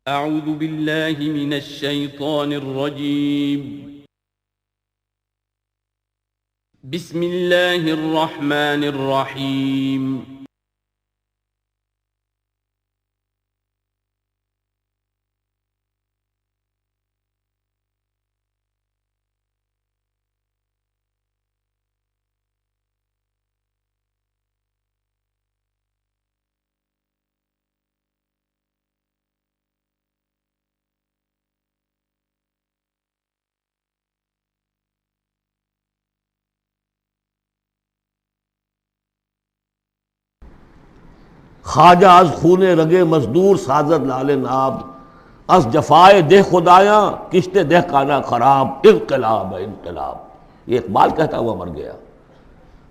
اعوذ باللہ من الشیطان الرجیم بسم اللہ الرحمن الرحیم خواجہ از خون رگے مزدور سازد لال ناب، از جفائے دہ خدایاں کشت دہ کانا خراب، انقلاب ہے انقلاب۔ یہ اقبال کہتا ہوا مر گیا۔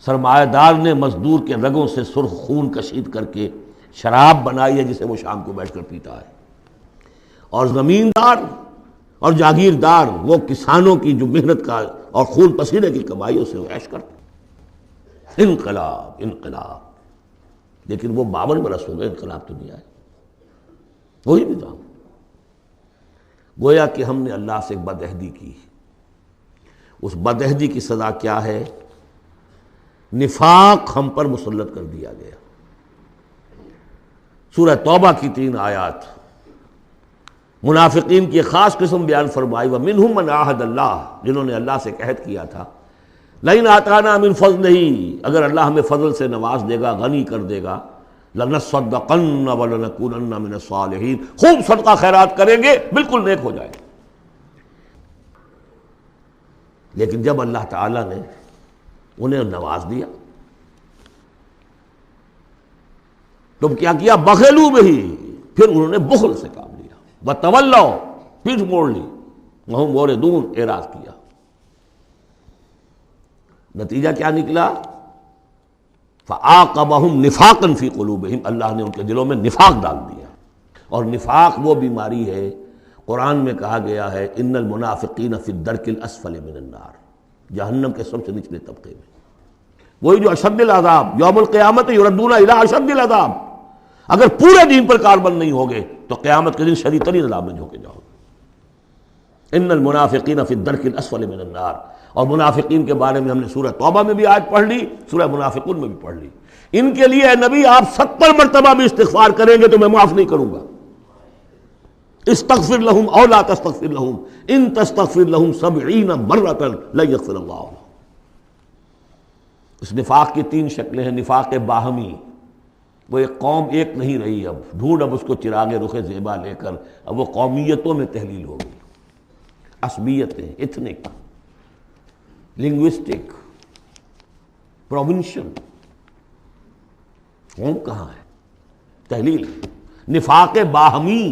سرمایہ دار نے مزدور کے رگوں سے سرخ خون کشید کر کے شراب بنائی ہے جسے وہ شام کو بیٹھ کر پیتا ہے، اور زمیندار اور جاگیردار وہ کسانوں کی جو محنت کا اور خون پسینے کی کمائیوں سے وہ عیش کرتے۔ انقلاب انقلاب، لیکن وہ 52 برس ہو گئے انقلاب تو نہیں آئے، وہی نظام۔ گویا کہ ہم نے اللہ سے ایک بدعہدی کی، اس بدعہدی کی سزا کیا ہے؟ نفاق ہم پر مسلط کر دیا گیا۔ سورہ توبہ کی 3 آیات منافقین کی ایک خاص قسم بیان فرمائی، وَمِنْهُمْ مَنْ عَاهَدَ اللَّهُ، جنہوں نے اللہ سے ایک عہد کیا تھا، لَئِنْ آتَانَا مِنْ فَضْلِهِ، اگر اللہ ہمیں فضل سے نواز دے گا، غنی کر دے گا، لَنَصَّدَّقَنَّ وَلَنَكُونَنَّ مِنَ الصَّالِحِينَ، خوب صدقہ خیرات کریں گے، بالکل نیک ہو جائیں گے۔ لیکن جب اللہ تعالیٰ نے انہیں نواز دیا تو کیا کیا؟ بخلوا بہ، پھر انہوں نے بخل سے کام لیا، وتولوا، پیٹھ موڑ لی، وہم موردون، اعراض کیا۔ نتیجہ کیا نکلا؟ فَعَاقَبَهُمْ نِفَاقًا فِي قُلُوبِهِمْ، اللہ نے ان کے دلوں میں نفاق ڈال دیا۔ اور نفاق وہ بیماری ہے، قرآن میں کہا گیا ہے ان المنافقین فی الدرک الاسفل من النار، جہنم کے سب سے نچلے طبقے میں، وہی جو اشد العذاب، یوم القیامت یردون الی اشد العذاب، اگر پورے دین پر کاربند نہیں ہوگے تو قیامت کے دن شدید ترین عذاب میں جھونکے جاؤ گے۔ ان المنافقین فی الدرک الاسفل من النار، اور منافقین کے بارے میں ہم نے سورہ توبہ میں بھی آیت پڑھ لی، سورہ منافقون میں بھی پڑھ لی۔ ان کے لیے اے نبی آپ 70 مرتبہ بھی استغفار کریں گے تو میں معاف نہیں کروں گا۔ استغفر لہم او لا تستغفر لہم ان تستغفر لہم 70 مرۃ لن یغفر اللہ لہم۔ اس نفاق کی 3 شکلیں ہیں۔ نفاق باہمی، وہ ایک قوم ایک نہیں رہی، اب ڈھونڈ اب اس کو چراغ رخ زیبا لے کر، اب وہ قومیتوں میں تحلیل ہو گئی، عصبیتیں، ایتھنک، لنگوسٹک، پروونشل، قوم کہاں ہے؟ تحلیل۔ نفاق باہمی،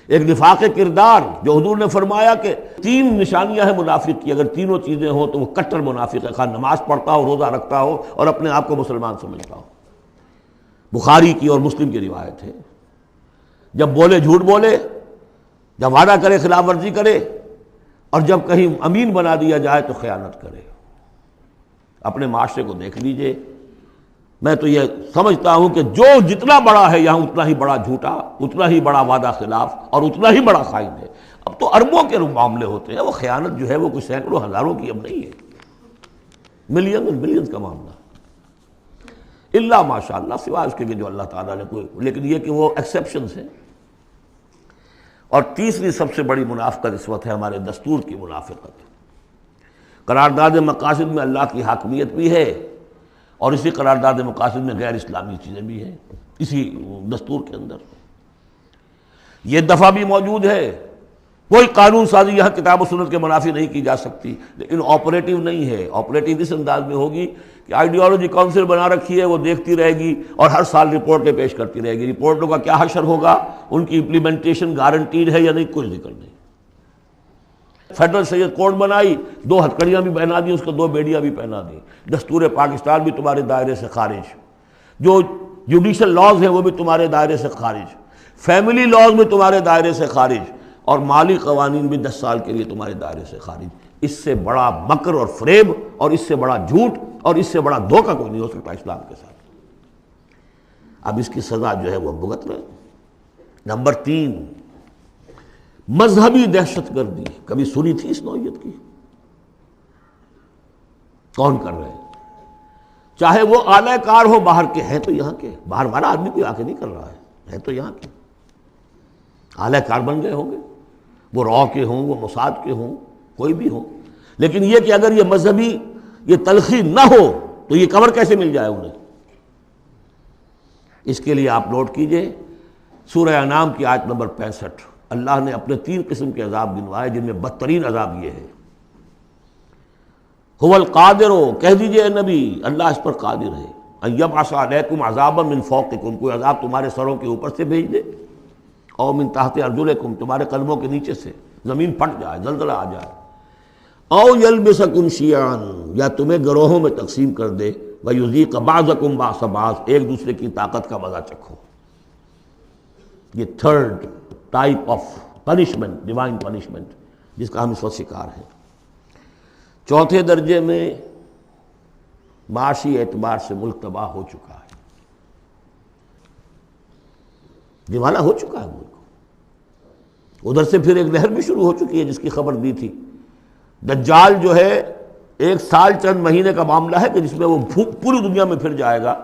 ایک نفاق کردار جو حضور نے فرمایا کہ 3 نشانیاں ہیں منافق کی، اگر تینوں چیزیں ہوں تو وہ کٹر منافق ہے، خواہ نماز پڑھتا ہو، روزہ رکھتا ہو اور اپنے آپ کو مسلمان سمجھتا ہو۔ بخاری کی اور مسلم کی روایت ہے، جب بولے جھوٹ بولے، جب وعدہ کرے خلاف ورزی کرے، اور جب کہیں امین بنا دیا جائے تو خیانت کرے۔ اپنے معاشرے کو دیکھ لیجئے، میں تو یہ سمجھتا ہوں کہ جو جتنا بڑا ہے یہاں اتنا ہی بڑا جھوٹا، اتنا ہی بڑا وعدہ خلاف اور اتنا ہی بڑا خائن ہے۔ اب تو اربوں کے معاملے ہوتے ہیں، وہ خیانت جو ہے وہ کچھ سینکڑوں ہزاروں کی اب نہیں ہے، ملین اور بلینز کا معاملہ، اللہ ماشاء اللہ، سوائے اس کے جو اللہ تعالیٰ نے کوئی، لیکن یہ کہ وہ ایکسیپشنز ہیں۔ اور تیسری سب سے بڑی منافقت اس وقت ہے ہمارے دستور کی منافقت۔ قرارداد مقاصد میں اللہ کی حاکمیت بھی ہے، اور اسی قرارداد مقاصد میں غیر اسلامی چیزیں بھی ہیں، اسی دستور کے اندر یہ دفعہ بھی موجود ہے۔ کوئی قانون سازی یہاں کتاب و سنت کے منافی نہیں کی جا سکتی، لیکن آپریٹو نہیں ہے۔ آپریٹو اس انداز میں ہوگی کہ آئیڈیالوجی کونسل بنا رکھی ہے، وہ دیکھتی رہے گی اور ہر سال رپورٹیں پیش کرتی رہے گی۔ رپورٹوں کا کیا حشر ہوگا، ان کی امپلیمنٹیشن گارنٹیڈ ہے یا نہیں، کوئی ذکر نہیں۔ فیڈرل سید کوڈ بنائی، 2 ہتھکڑیاں بھی پہنا دی، اس کو 2 بیڑیاں بھی پہنا دی۔ دستور پاکستان بھی تمہارے دائرے سے خارج، جو جوڈیشل لاز ہیں وہ بھی تمہارے دائرے سے خارج، فیملی لاز بھی تمہارے دائرے سے خارج، اور مالی قوانین بھی 10 سال کے لیے تمہارے دائرے سے خارج۔ اس سے بڑا مکر اور فریب اور اس سے بڑا جھوٹ اور اس سے بڑا دھوکہ کوئی نہیں ہو سکتا اسلام کے ساتھ۔ اب اس کی سزا جو ہے وہ بھگت رہے۔ نمبر 3، مذہبی دہشت گردی. کبھی سنی تھی اس نوعیت کی؟ کون کر رہے ہیں؟ چاہے وہ اعلی کار ہو باہر کے، ہیں تو یہاں کے، باہر والا آدمی کوئی آ کے نہیں کر رہا ہے تو یہاں کے اعلی کار بن گئے ہوں گے، وہ را کے ہوں، وہ موساد کے ہوں، کوئی بھی ہوں. لیکن یہ کہ اگر یہ مذہبی یہ تلخی نہ ہو تو یہ کور کیسے مل جائے انہیں؟ اس کے لیے آپ نوٹ کیجئے سورہ انعام کی آیت نمبر 65. اللہ نے اپنے 3 قسم کے عذاب گنوائے، جن میں بدترین عذاب یہ ہے. هو القادر، کہہ دیجئے اے نبی اللہ اس پر قادر ہے، ان یبعث علیکم عذابا من فوقکم، کوئی عذاب تمہارے سروں کے اوپر سے بھیج دے، او من تحت ارجلکم، تمہارے قدموں کے نیچے سے زمین پھٹ جائے، زلزلہ آ جائے، او یلبسکم شیعا، یا تمہیں گروہوں میں تقسیم کر دے، ویذیق بعضکم بعض بعض، ایک دوسرے کی طاقت کا مزہ چکھو. یہ 3rd type of punishment, divine punishment, جس کا ہم اس وقت شکار ہیں. 4تھے درجے میں معاشی اعتبار سے ملک تباہ ہو چکا ہے، دیوانہ ہو چکا ہے ملک. ادھر سے پھر ایک لہر بھی شروع ہو چکی ہے جس کی خبر دی تھی. دجال جو ہے 1 سال چند مہینے کا معاملہ ہے کہ جس میں وہ پوری دنیا میں پھر جائے گا،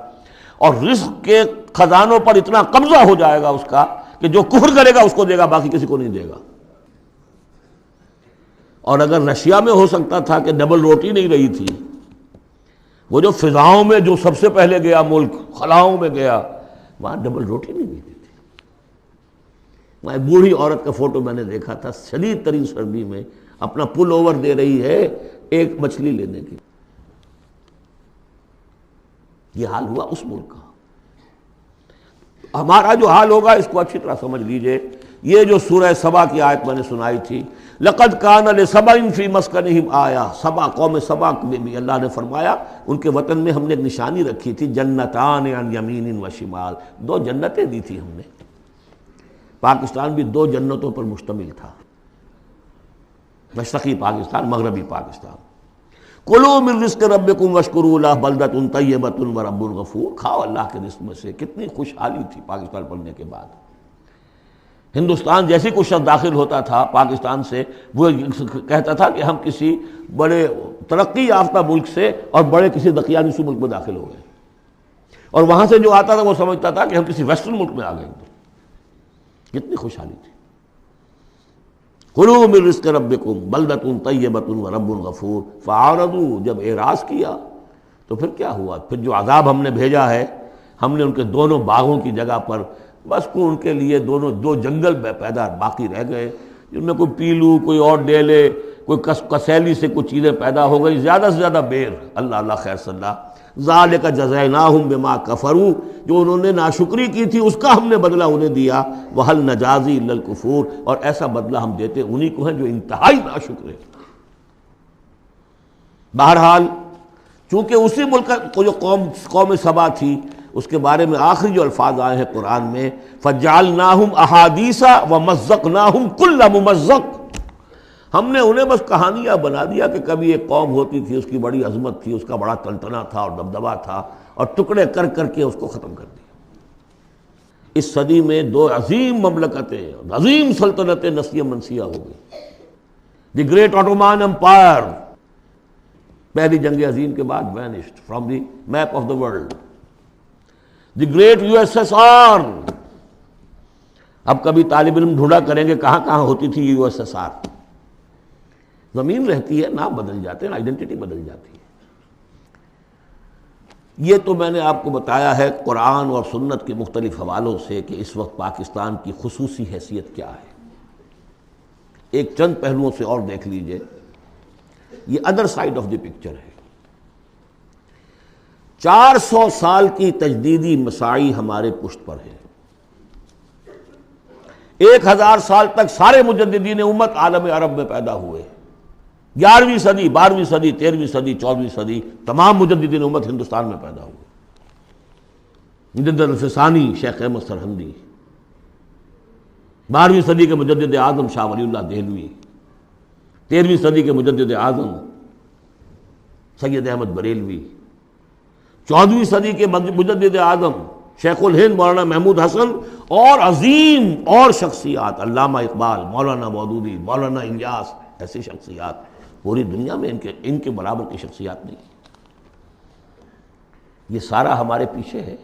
اور رزق کے خزانوں پر اتنا قبضہ ہو جائے گا اس کا کہ جو کفر کرے گا اس کو دے گا، باقی کسی کو نہیں دے گا. اور اگر رشیا میں ہو سکتا تھا کہ ڈبل روٹی نہیں رہی تھی، وہ جو فضاؤں میں جو سب سے پہلے گیا ملک، خلاؤں میں گیا، وہاں ڈبل روٹی نہیں ملتی تھی. وہاں ایک بوڑھی عورت کا فوٹو میں نے دیکھا تھا، شدید ترین سردی میں اپنا پل اوور دے رہی ہے ایک مچھلی لینے کی. یہ حال ہوا اس ملک کا. ہمارا جو حال ہوگا اس کو اچھی طرح سمجھ لیجئے. یہ جو سورہ سبا کی آیت میں نے سنائی تھی، لقد کان لسبأ فی مسکنہم آیہ، سبا قوم سبا میں بھی اللہ نے فرمایا ان کے وطن میں ہم نے ایک نشانی رکھی تھی، جنتان عن یمین و شمال، 2 جنتیں دی تھی ہم نے. پاکستان بھی 2 جنتوں پر مشتمل تھا، مشرقی پاکستان، مغربی پاکستان. کلوا من رزق ربکم واشکروا لہ بلدۃ طیبۃ ورب غفور، کھاؤ اللہ کے رزق میں سے. کتنی خوشحالی تھی پاکستان بننے کے بعد. ہندوستان جیسے کوئی شخص داخل ہوتا تھا پاکستان سے، وہ کہتا تھا کہ ہم کسی بڑے ترقی یافتہ ملک سے اور بڑے کسی دقیانوسی ملک میں داخل ہو گئے، اور وہاں سے جو آتا تھا وہ سمجھتا تھا کہ ہم کسی ویسٹرن ملک میں آ گئے. کتنی خوشحالی تھی. کلوا من رزق ربکم بلدۃ طیبۃ ورب غفور فاعرضوا، جب اعراض کیا تو پھر کیا ہوا؟ پھر جو عذاب ہم نے بھیجا ہے، ہم نے ان کے دونوں باغوں کی جگہ پر بس کو ان کے لیے 2 جنگل پیدا باقی رہ گئے، جن میں کوئی پیلو، کوئی اور ڈیلے، کوئی کسیلی سے کچھ چیزیں پیدا ہو گئی، زیادہ سے زیادہ بیر. اللہ اللہ خیر صلی اللہ. ذالک جزیناہم بما کفروا، جو انہوں نے ناشکری کی تھی اس کا ہم نے بدلہ انہیں دیا. وہل نجازی الا الکفور، اور ایسا بدلہ ہم دیتے انہی کو ہیں جو انتہائی ناشکر ہیں. بہرحال چونکہ اسی ملک کو جو قوم سبا تھی، اس کے بارے میں آخری جو الفاظ آئے ہیں قرآن میں، فَجَعَلْنَاهُمْ أَحَادِيثَ وَمَزَّقْنَاهُمْ كُلَّ مُمَزَّقٍ، ہم نے انہیں بس کہانیاں بنا دیا کہ کبھی ایک قوم ہوتی تھی، اس کی بڑی عظمت تھی، اس کا بڑا تنتنا تھا اور دبدبا تھا، اور ٹکڑے کر کر کے اس کو ختم کر دیا. اس صدی میں 2 عظیم مملکتیں، عظیم سلطنتیں نسیہ منسیہ ہو گئی. دی گریٹ آٹومان امپائر، پہلی جنگ عظیم کے بعد vanished from the map of the world. The great USSR، اب کبھی طالب علم ڈھونڈا کریں گے کہاں کہاں ہوتی تھی USSR. زمین رہتی ہے، نام بدل جاتے ہیں، آئیڈینٹی بدل جاتی ہے. یہ تو میں نے آپ کو بتایا ہے قرآن اور سنت کے مختلف حوالوں سے کہ اس وقت پاکستان کی خصوصی حیثیت کیا ہے. ایک چند پہلوؤں سے اور دیکھ لیجئے. یہ other side of the picture ہے. 400 سال کی تجدیدی مساعی ہمارے پشت پر ہے. 1000 سال تک سارے مجددین امت عالم عرب میں پیدا ہوئے. 11ویں صدی، 12ویں صدی، 13ویں صدی، 14ویں صدی تمام مجددین امت ہندوستان میں پیدا ہوئے. مجدد الفسانی شیخ احمد سرہندی، 12ویں صدی کے مجدد اعظم شاہ ولی اللہ دہلوی، 13ویں صدی کے مجدد اعظم سید احمد بریلوی، 14ویں صدی کے مجدد اعظم شیخ الہند مولانا محمود حسن اور عظیم اور شخصیات، علامہ اقبال، مولانا مودودی، مولانا الیاس، ایسی شخصیات پوری دنیا میں ان کے برابر کی شخصیات نہیں. یہ سارا ہمارے پیچھے ہے.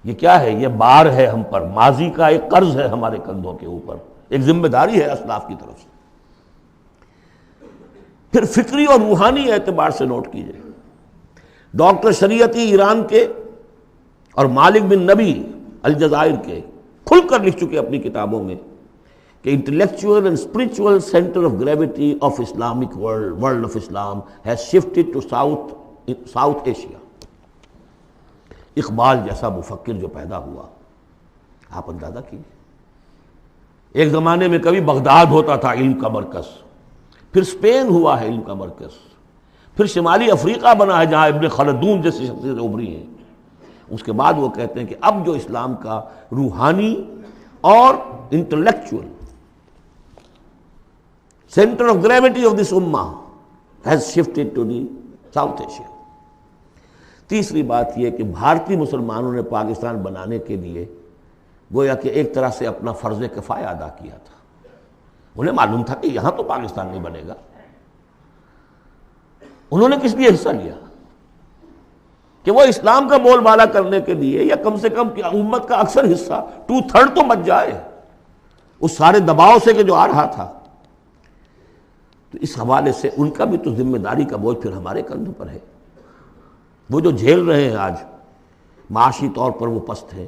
یہ کیا ہے؟ یہ بار ہے ہم پر، ماضی کا ایک قرض ہے ہمارے کندھوں کے اوپر، ایک ذمہ داری ہے اسلاف کی طرف سے. پھر فکری اور روحانی اعتبار سے نوٹ کیجئے، ڈاکٹر شریعتی ایران کے اور مالک بن نبی الجزائر کے کھل کر لکھ چکے اپنی کتابوں میں کہ intellectual and spiritual centre of gravity of Islamic world of Islam has shifted to South Asia. Iqbal جیسا مفکر جو پیدا ہوا، آپ اندازہ کیجیے. ایک زمانے میں کبھی بغداد ہوتا تھا علم کا مرکز، پھر اسپین ہوا ہے علم کا مرکز، پھر شمالی افریقہ بنا ہے جہاں ابن خلدون جیسی شخصیتیں ابھری ہیں. اس کے بعد وہ کہتے ہیں کہ اب جو اسلام کا روحانی اور intellectual centre of gravity of this امہ has shifted to the South Asia. تیسری بات یہ کہ بھارتی مسلمانوں نے پاکستان بنانے کے لیے گویا کہ ایک طرح سے اپنا فرض کفایہ ادا کیا تھا. انہیں معلوم تھا کہ یہاں تو پاکستان نہیں بنے گا. انہوں نے کس لیے حصہ لیا؟ کہ وہ اسلام کا بول بالا کرنے کے لیے، یا کم سے کم امت کا اکثر حصہ 2/3 تو بچ جائے اس سارے دباؤ سے کہ جو آ رہا تھا. تو اس حوالے سے ان کا بھی تو ذمہ داری کا بوجھ پھر ہمارے کندھوں پر ہے. وہ جو جھیل رہے ہیں آج، معاشی طور پر وہ پست ہیں،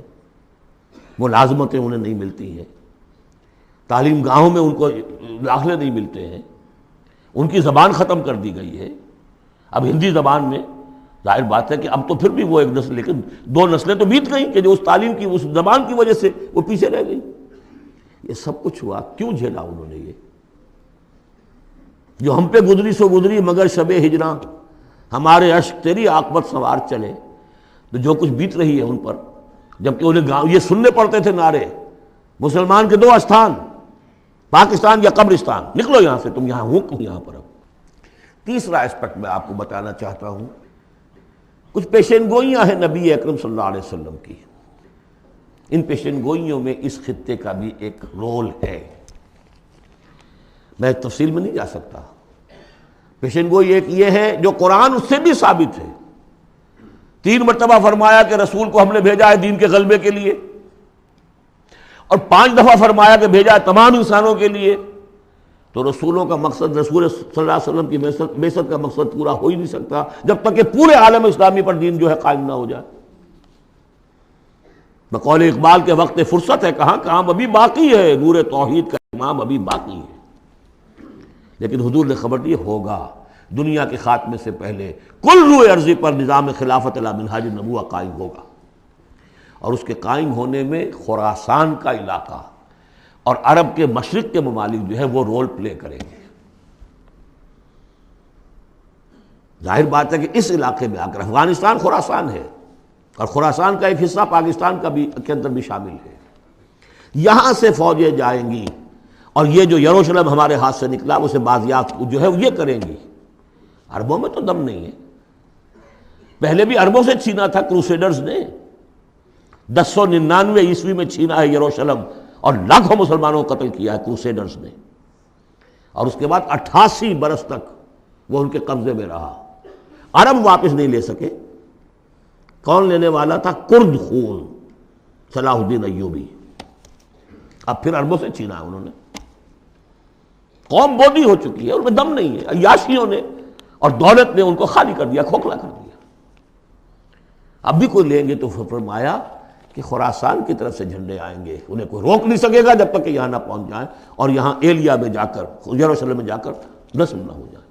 ملازمتیں انہیں نہیں ملتی ہیں، تعلیم گاہوں میں ان کو داخلے نہیں ملتے ہیں، ان کی زبان ختم کر دی گئی ہے. اب ہندی زبان میں ظاہر بات ہے کہ اب تو پھر بھی وہ ایک نسل، لیکن 2 نسلیں تو بیت گئیں کہ جو اس تعلیم کی، اس زبان کی وجہ سے وہ پیچھے رہ گئی. یہ سب کچھ ہوا کیوں؟ جھیلا انہوں نے یہ جو ہم پہ گزری سو گزری مگر شب ہجراں، ہمارے اشک تیری عاقبت سوار چلے. تو جو کچھ بیت رہی ہے ان پر، جبکہ انہیں یہ سننے پڑتے تھے نعرے، مسلمان کے 2 استھان، پاکستان یا قبرستان، نکلو یہاں سے، تم یہاں ہو یہاں پر. اب تیسرا اسپیکٹ میں آپ کو بتانا چاہتا ہوں، کچھ پیشین گوئیاں ہیں نبی اکرم صلی اللہ علیہ وسلم کی. ان پیشین گوئیوں میں اس خطے کا بھی ایک رول ہے. میں تفصیل میں نہیں جا سکتا. پیشین گوئی ایک یہ ہے جو قرآن اس سے بھی ثابت ہے. 3 مرتبہ فرمایا کہ رسول کو ہم نے بھیجا ہے دین کے غلبے کے لیے، اور 5 دفعہ فرمایا کہ بھیجا ہے تمام انسانوں کے لیے. تو رسولوں کا مقصد، رسول صلی اللہ علیہ وسلم کی بعثت کا مقصد پورا ہو ہی نہیں سکتا جب تک کہ پورے عالم اسلامی پر دین جو ہے قائم نہ ہو جائے. بقول اقبال کے وقت فرصت ہے کہاں، کام ابھی باقی ہے، نور توحید کا امام ابھی باقی ہے. لیکن حضور نے خبر دی ہوگا. دنیا کے خاتمے سے پہلے کل روئے ارضی پر نظام خلافت علی منہاج النبوہ قائم ہوگا، اور اس کے قائم ہونے میں خراسان کا علاقہ اور عرب کے مشرق کے ممالک جو ہے وہ رول پلے کریں گے. ظاہر بات ہے کہ اس علاقے میں آ کر افغانستان خراسان ہے، اور خراسان کا ایک حصہ پاکستان کا بھی کے اندر بھی شامل ہے. یہاں سے فوجیں جائیں گی، اور یہ جو یروشلم ہمارے ہاتھ سے نکلا اسے بازیافت جو ہے یہ کریں گی. عربوں میں تو دم نہیں ہے. پہلے بھی عربوں سے چھینا تھا کروسیڈرز نے. 1099 عیسوی میں چھینا ہے یروشلم، اور لاکھوں مسلمانوں کو قتل کیا ہے کروسیڈرز نے. اور اس کے بعد 88 برس تک وہ ان کے قبضے میں رہا. عرب واپس نہیں لے سکے. کون لینے والا تھا؟ کرد خون، صلاح الدین ایوبی. اب پھر عربوں سے چھینا ہے انہوں نے. قوم بودی ہو چکی ہے، ان میں دم نہیں ہے. عیاشیوں نے اور دولت نے ان کو خالی کر دیا، کھوکھلا کر دیا. اب بھی کوئی لیں گے تو فرمایا کہ خراسان کی طرف سے جھنڈے آئیں گے، انہیں کوئی روک نہیں سکے گا جب تک کہ یہاں نہ پہنچ جائیں، اور یہاں ایلیا میں جا کر، یروشلم میں جا کر نصب نہ ہو جائیں.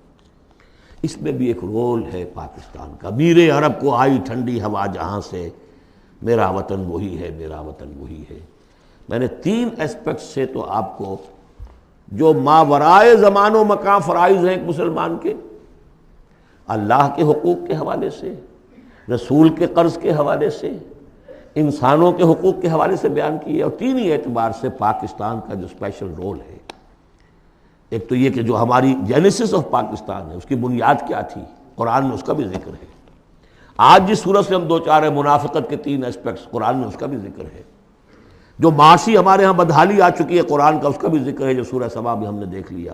اس میں بھی ایک رول ہے پاکستان کا. میرے عرب کو آئی ٹھنڈی ہوا جہاں سے، میرا وطن وہی ہے، میرا وطن وہی ہے. میں نے 3 اسپیکٹ سے تو آپ کو جو ماورائے زمان و مکان فرائض ہیں ایک مسلمان کے، اللہ کے حقوق کے حوالے سے، رسول کے قرض کے حوالے سے، انسانوں کے حقوق کے حوالے سے بیان کیے. اور 3 ہی اعتبار سے پاکستان کا جو اسپیشل رول ہے. ایک تو یہ کہ جو ہماری جینیسس آف پاکستان ہے، اس کی بنیاد کیا تھی، قرآن میں اس کا بھی ذکر ہے. آج جس صورت سے ہم دو چار ہیں، منافقت کے 3 اسپیکٹس، قرآن میں اس کا بھی ذکر ہے۔ جو معاشی ہمارے ہاں بدحالی آ چکی ہے قرآن کا، اس کا بھی ذکر ہے جو سورہ سبا بھی ہم نے دیکھ لیا۔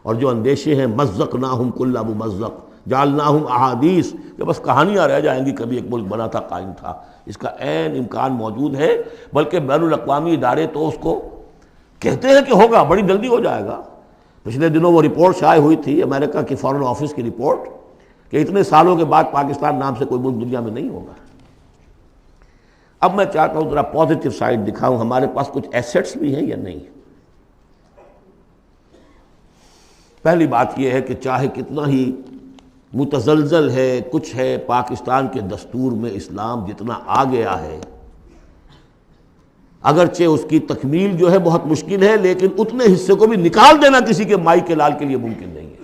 اور جو اندیشے ہیں، مزقناہم کل ممزق جعلناہم احادیث، کہ بس کہانیاں رہ جائیں گی، کبھی ایک ملک بنا تھا، قائم تھا، اس کا عین امکان موجود ہے، بلکہ بین الاقوامی ادارے تو اس کو کہتے ہیں کہ ہوگا، بڑی جلدی ہو جائے گا۔ پچھلے دنوں وہ رپورٹ شائع ہوئی تھی امریکہ کی فارن آفس کی رپورٹ، کہ اتنے سالوں کے بعد پاکستان نام سے کوئی ملک دنیا میں نہیں ہوگا۔ اب میں چاہتا ہوں ذرا پازیٹیو سائڈ دکھاؤں، ہمارے پاس کچھ ایسٹس بھی ہیں یا نہیں۔ پہلی بات یہ ہے کہ چاہے کتنا ہی متزلزل ہے، کچھ ہے، پاکستان کے دستور میں اسلام جتنا آ گیا ہے، اگرچہ اس کی تکمیل جو ہے بہت مشکل ہے، لیکن اتنے حصے کو بھی نکال دینا کسی کے مائی کے لال کے لیے ممکن نہیں ہے۔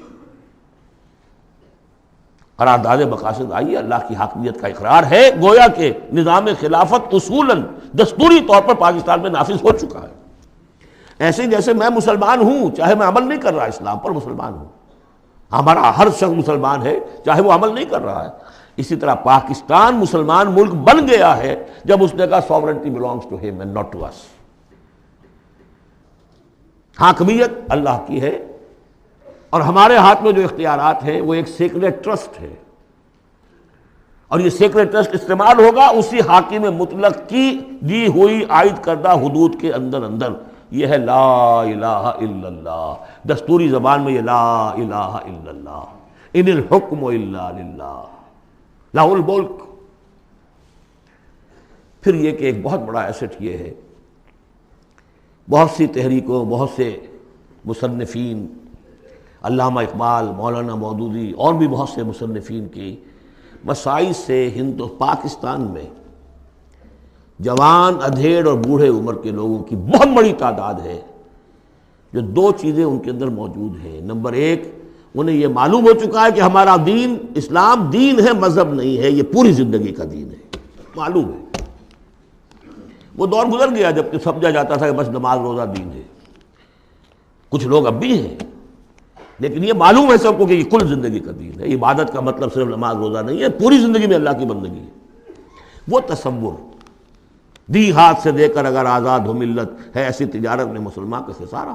قرارداد مقاصد آئی ہے، اللہ کی حاکمیت کا اقرار ہے، گویا کہ نظام خلافت اصولاً دستوری طور پر پاکستان میں نافذ ہو چکا ہے۔ ایسے جیسے میں مسلمان ہوں، چاہے میں عمل نہیں کر رہا اسلام پر، مسلمان ہوں، ہمارا ہر شخص مسلمان ہے چاہے وہ عمل نہیں کر رہا ہے، اسی طرح پاکستان مسلمان ملک بن گیا ہے جب اس نے کہا sovereignty belongs to him and not to us۔ حاکمیت اللہ کی ہے، اور ہمارے ہاتھ میں جو اختیارات ہیں وہ ایک سیکریٹ ٹرسٹ ہے، اور یہ سیکریٹ ٹرسٹ استعمال ہوگا اسی حاکم مطلق کی دی ہوئی عائد کردہ حدود کے اندر۔ یہ ہے لا الہ الا اللہ، دستوری زبان میں یہ لا الہ الا اللہ، ان الحکم الا للہ لہ الملک۔ پھر یہ کہ ایک بہت بڑا ایسٹ یہ ہے، بہت سی تحریکوں، بہت سے مصنفین، علامہ اقبال، مولانا مودودی اور بھی بہت سے مصنفین کی مسائل سے پاکستان میں جوان، ادھیڑ اور بوڑھے عمر کے لوگوں کی بہت بڑی تعداد ہے جو 2 چیزیں ان کے اندر موجود ہیں۔ نمبر 1، انہیں یہ معلوم ہو چکا ہے کہ ہمارا دین اسلام دین ہے، مذہب نہیں ہے، یہ پوری زندگی کا دین ہے، معلوم ہے۔ وہ دور گزر گیا جب کہ سمجھا جاتا تھا کہ بس نماز روزہ دین ہے، کچھ لوگ اب بھی ہیں، لیکن یہ معلوم ہے سب کو کہ یہ کل زندگی کا دین ہے، عبادت کا مطلب صرف نماز روزہ نہیں ہے، پوری زندگی میں اللہ کی بندگی ہے۔ وہ تصور دی ہاتھ سے دے کر اگر آزاد ہو ملت ہے، ایسی تجارت میں مسلمان کا خسارہ۔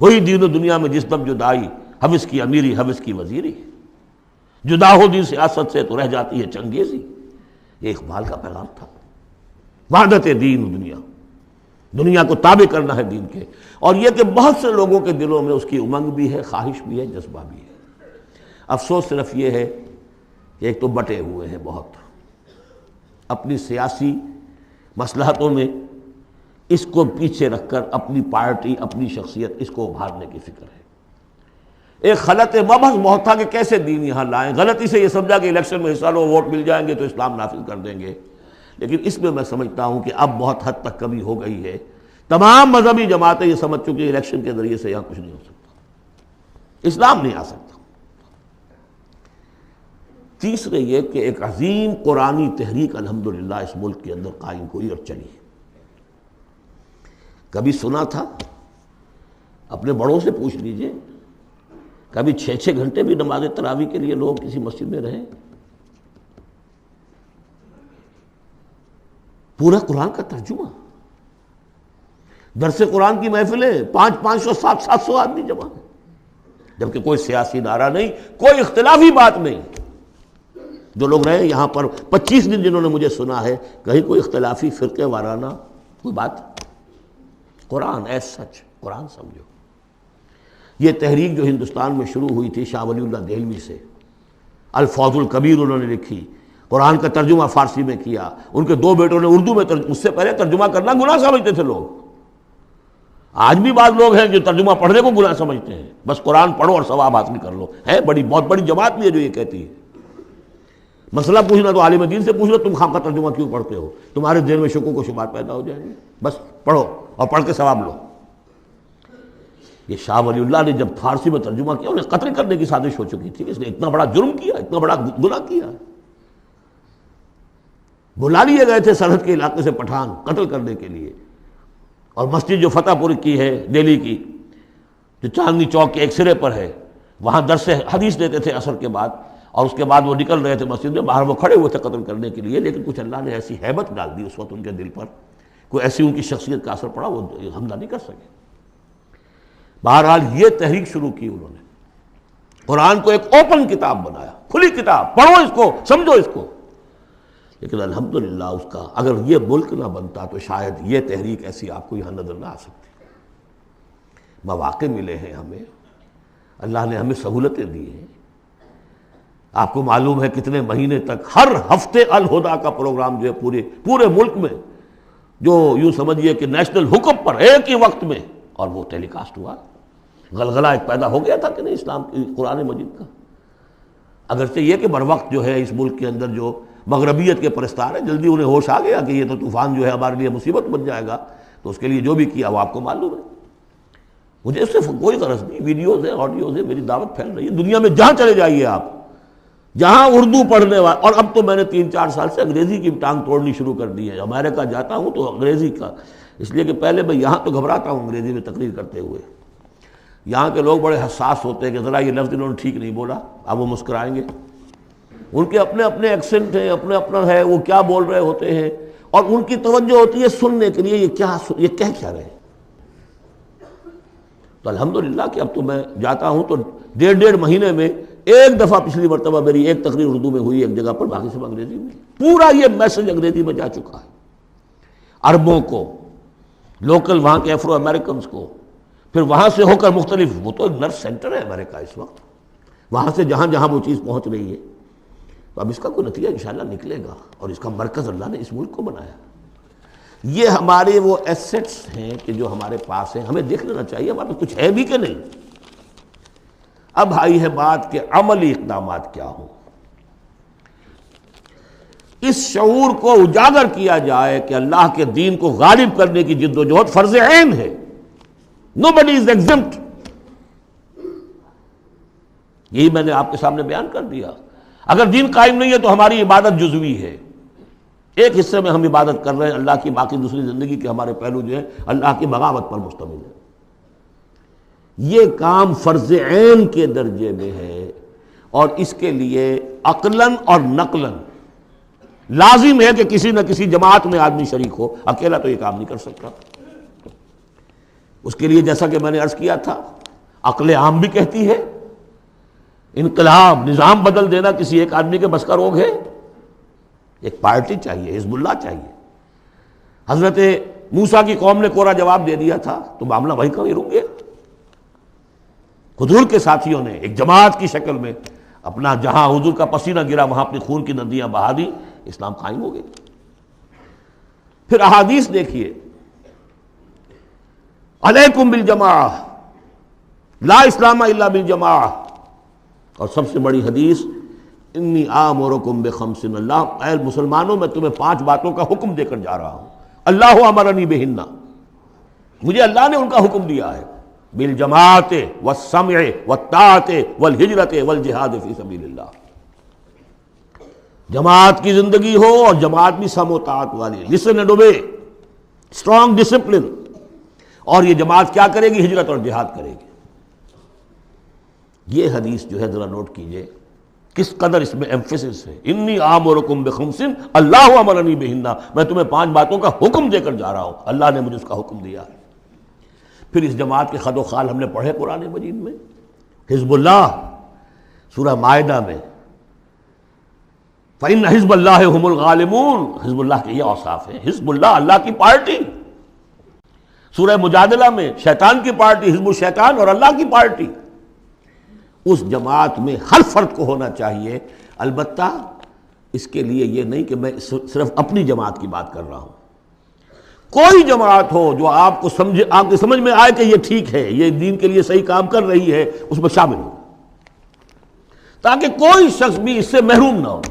ہوئی دین و دنیا میں جس دم جدائی، حوث کی امیری حوث کی وزیری، جدا ہو دین سیاست سے تو رہ جاتی ہے چنگیزی۔ یہ اقبال کا پیغام تھا، وحدت دین و دنیا، دنیا کو تابع کرنا ہے دین کے۔ اور یہ کہ بہت سے لوگوں کے دلوں میں اس کی امنگ بھی ہے، خواہش بھی ہے، جذبہ بھی ہے۔ افسوس صرف یہ ہے کہ ایک تو بٹے ہوئے ہیں بہت، اپنی سیاسی مصلحتوں میں اس کو پیچھے رکھ کر اپنی پارٹی، اپنی شخصیت، اس کو ابھارنے کی فکر ہے۔ ایک خلط مبحث بہت تھا کہ کیسے دین یہاں لائیں، غلطی سے یہ سمجھا کہ الیکشن میں حصہ لو، ووٹ مل جائیں گے تو اسلام نافذ کر دیں گے، لیکن اس میں سمجھتا ہوں کہ اب بہت حد تک کمی ہو گئی ہے۔ تمام مذہبی جماعتیں یہ سمجھ چکی الیکشن کے ذریعے سے یہاں کچھ نہیں ہو سکتا، اسلام نہیں آ سکتا۔ تیسرے یہ کہ ایک عظیم قرآنی تحریک الحمدللہ اس ملک کے اندر قائم ہوئی اور چلی۔ کبھی سنا تھا؟ اپنے بڑوں سے پوچھ لیجئے، کبھی 6 گھنٹے بھی نماز تراویح کے لیے لوگ کسی مسجد میں رہے؟ پورا قرآن کا ترجمہ، درس قرآن کی محفلیں، 500 700 آدمی جمع، جبکہ کوئی سیاسی نعرہ نہیں، کوئی اختلافی بات نہیں۔ جو لوگ رہے یہاں پر 25 دن، جنہوں نے مجھے سنا ہے، کہیں کوئی اختلافی فرقے وارانہ کوئی بات؟ قرآن ایز سچ، قرآن سمجھو۔ یہ تحریک جو ہندوستان میں شروع ہوئی تھی شاہ ولی اللہ دہلوی سے، الفوز الکبیر انہوں نے لکھی، قرآن کا ترجمہ فارسی میں کیا، ان کے 2 بیٹوں نے اردو میں اس سے پہلے ترجمہ کرنا گناہ سمجھتے تھے لوگ۔ آج بھی بعض لوگ ہیں جو ترجمہ پڑھنے کو گناہ سمجھتے ہیں، بس قرآن پڑھو اور ثواب حاصل کر لو۔ ہے بہت بڑی جماعت بھی ہے جو یہ کہتی ہے۔ مسئلہ پوچھنا تو عالم دین سے پوچھ لو، تم خام کا ترجمہ کیوں پڑھتے ہو؟ تمہارے ذہن میں شکوک و شبہات پیدا ہو جائیں گے، بس پڑھو اور پڑھ کے ثواب لو۔ یہ شاہ ولی اللہ نے جب فارسی میں ترجمہ کیا، انہیں قتل کرنے کی سازش ہو چکی تھی، اس نے اتنا بڑا جرم کیا، اتنا بڑا گناہ کیا۔ بلا لیے گئے تھے سرحد کے علاقے سے پٹھان قتل کرنے کے لیے، اور مسجد جو فتح پور کی ہے دہلی کی، جو چاندنی چوک کے ایک سرے پر ہے، وہاں درس حدیث دیتے تھے عصر کے بعد، اور اس کے بعد وہ نکل رہے تھے مسجد میں، باہر وہ کھڑے ہوئے تھے قتل کرنے کے لیے، لیکن کچھ اللہ نے ایسی ہیبت ڈال دی اس وقت ان کے دل پر، کوئی ایسی ان کی شخصیت کا اثر پڑا، وہ حملہ نہیں کر سکے۔ بہرحال یہ تحریک شروع کی انہوں نے، قرآن کو ایک اوپن کتاب بنایا، کھلی کتاب، پڑھو اس کو، سمجھو اس کو۔ لیکن الحمدللہ اس کا اگر یہ ملک نہ بنتا تو شاید یہ تحریک ایسی آپ کو یہاں نظر نہ آ سکتی۔ مواقع ملے ہیں ہمیں، اللہ نے ہمیں سہولتیں دی ہیں۔ آپ کو معلوم ہے کتنے مہینے تک ہر ہفتے الہدا کا پروگرام جو ہے پورے ملک میں، جو یوں سمجھیے کہ نیشنل حکم پر ایک ہی وقت میں، اور وہ ٹیلی کاسٹ ہوا۔ غلغلہ ایک پیدا ہو گیا تھا کہ نہیں اسلام کی قرآن مجید کا، اگرچہ یہ کہ بر وقت جو ہے اس ملک کے اندر جو مغربیت کے پرستار ہیں، جلدی انہیں ہوش آ گیا کہ یہ تو طوفان جو ہے ہمارے لیے مصیبت بن جائے گا، تو اس کے لیے جو بھی کیا وہ آپ کو معلوم ہے۔ مجھے اس سے کوئی غرض نہیں، ویڈیوز ہیں، آڈیوز ہیں، میری دعوت پھیل رہی ہے دنیا میں، جہاں چلے جائیے آپ، جہاں اردو پڑھنے والے، اور اب تو میں نے 3-4 سال سے انگریزی کی ٹانگ توڑنی شروع کر دی ہے۔ امریکہ جاتا ہوں تو انگریزی کا، اس لیے کہ پہلے میں یہاں تو گھبراتا ہوں انگریزی میں تقریر کرتے ہوئے، یہاں کے لوگ بڑے حساس ہوتے ہیں کہ ذرا یہ لفظ انہوں نے ٹھیک نہیں بولا، اب وہ مسکرائیں گے، ان کے اپنے اپنے ایکسنٹ ہیں، اپنا ہے، وہ کیا بول رہے ہوتے ہیں، اور ان کی توجہ ہوتی ہے سننے کے لیے یہ کہہ کیا رہے ہیں۔ تو الحمدللہ کہ اب تو میں جاتا ہوں تو 1.5 مہینے میں ایک دفعہ، پچھلی مرتبہ میری ایک تقریر اردو میں ہوئی ایک جگہ پر، باقی سب انگریزی میں، پورا یہ میسج انگریزی میں جا چکا ہے عربوں کو، لوکل وہاں کے افرو امریکنز کو، پھر وہاں سے ہو کر مختلف، وہ تو نرس سینٹر ہے امریکہ اس وقت، وہاں سے جہاں جہاں وہ چیز پہنچ رہی ہے، تو اب اس کا کوئی نتیجہ انشاءاللہ نکلے گا، اور اس کا مرکز اللہ نے اس ملک کو بنایا۔ یہ ہمارے وہ ایسٹس ہیں کہ جو ہمارے پاس ہیں، ہمیں دیکھ لینا چاہیے ہمارے پاس کچھ ہے بھی کہ نہیں۔ اب آئی ہے بات کہ عملی اقدامات کیا ہوں۔ اس شعور کو اجاگر کیا جائے کہ اللہ کے دین کو غالب کرنے کی جد و جہد فرض عین ہے، nobody is exempt۔ یہی میں نے آپ کے سامنے بیان کر دیا۔ اگر دین قائم نہیں ہے تو ہماری عبادت جزوی ہے، ایک حصے میں ہم عبادت کر رہے ہیں اللہ کی، باقی دوسری زندگی کے ہمارے پہلو جو ہے اللہ کی بغاوت پر مشتمل ہے۔ یہ کام فرض عین کے درجے میں ہے، اور اس کے لیے عقلاً اور نقلاً لازم ہے کہ کسی نہ کسی جماعت میں آدمی شریک ہو، اکیلا تو یہ کام نہیں کر سکتا۔ اس کے لیے جیسا کہ میں نے عرض کیا تھا، عقل عام بھی کہتی ہے انقلاب، نظام بدل دینا کسی ایک آدمی کے بس کا روگ ہے، ایک پارٹی چاہیے، حزب اللہ چاہیے۔ حضرت موسیٰ کی قوم نے کوڑا جواب دے دیا تھا تو معاملہ وہیں کا وہیں رک گیا۔ حضور کے ساتھیوں نے ایک جماعت کی شکل میں اپنا، جہاں حضور کا پسینہ گرا وہاں اپنی خون کی ندیاں بہا دی، اسلام قائم ہو گئی۔ پھر احادیث دیکھیے، علیکم بالجماعہ، لا اسلام الا بالجماعہ، اور سب سے بڑی حدیث انی آمرکم بخمس، اللہ اے مسلمانوں میں تمہیں 5 باتوں کا حکم دے کر جا رہا ہوں، اللہ امرنی بہن، مجھے اللہ نے ان کا حکم دیا ہے، بالجماعت والسمع والطاعت والہجرت والجہاد فی سبیل اللہ، جماعت کی زندگی ہو اور جماعت بھی سم و طاعت والی، listen and obey, strong discipline, اور یہ جماعت کیا کرے گی؟ ہجرت اور جہاد کرے گی۔ یہ حدیث جو ہے ذرا نوٹ کیجئے کس قدر اس میں ایمفیسس ہے، انی آمرکم بخمس اللہ امرنی بہن، میں تمہیں 5 باتوں کا حکم دے کر جا رہا ہوں، اللہ نے مجھے اس کا حکم دیا ہے۔ پھر اس جماعت کے خد و خال ہم نے پڑھے قرآن مجید میں، حزب اللہ سورہ مائدہ میں، فإن حزب اللہ هم الغالبون، حزب اللہ کے یہ اوصاف ہیں، حزب اللہ اللہ کی پارٹی۔ سورہ مجادلہ میں شیطان کی پارٹی، حزب الشیطان، اور اللہ کی پارٹی۔ اس جماعت میں ہر فرد کو ہونا چاہیے، البتہ اس کے لیے یہ نہیں کہ میں صرف اپنی جماعت کی بات کر رہا ہوں، کوئی جماعت ہو جو آپ کو آپ کی سمجھ میں آئے کہ یہ ٹھیک ہے، یہ دین کے لیے صحیح کام کر رہی ہے، اس میں شامل ہو، تاکہ کوئی شخص بھی اس سے محروم نہ ہو۔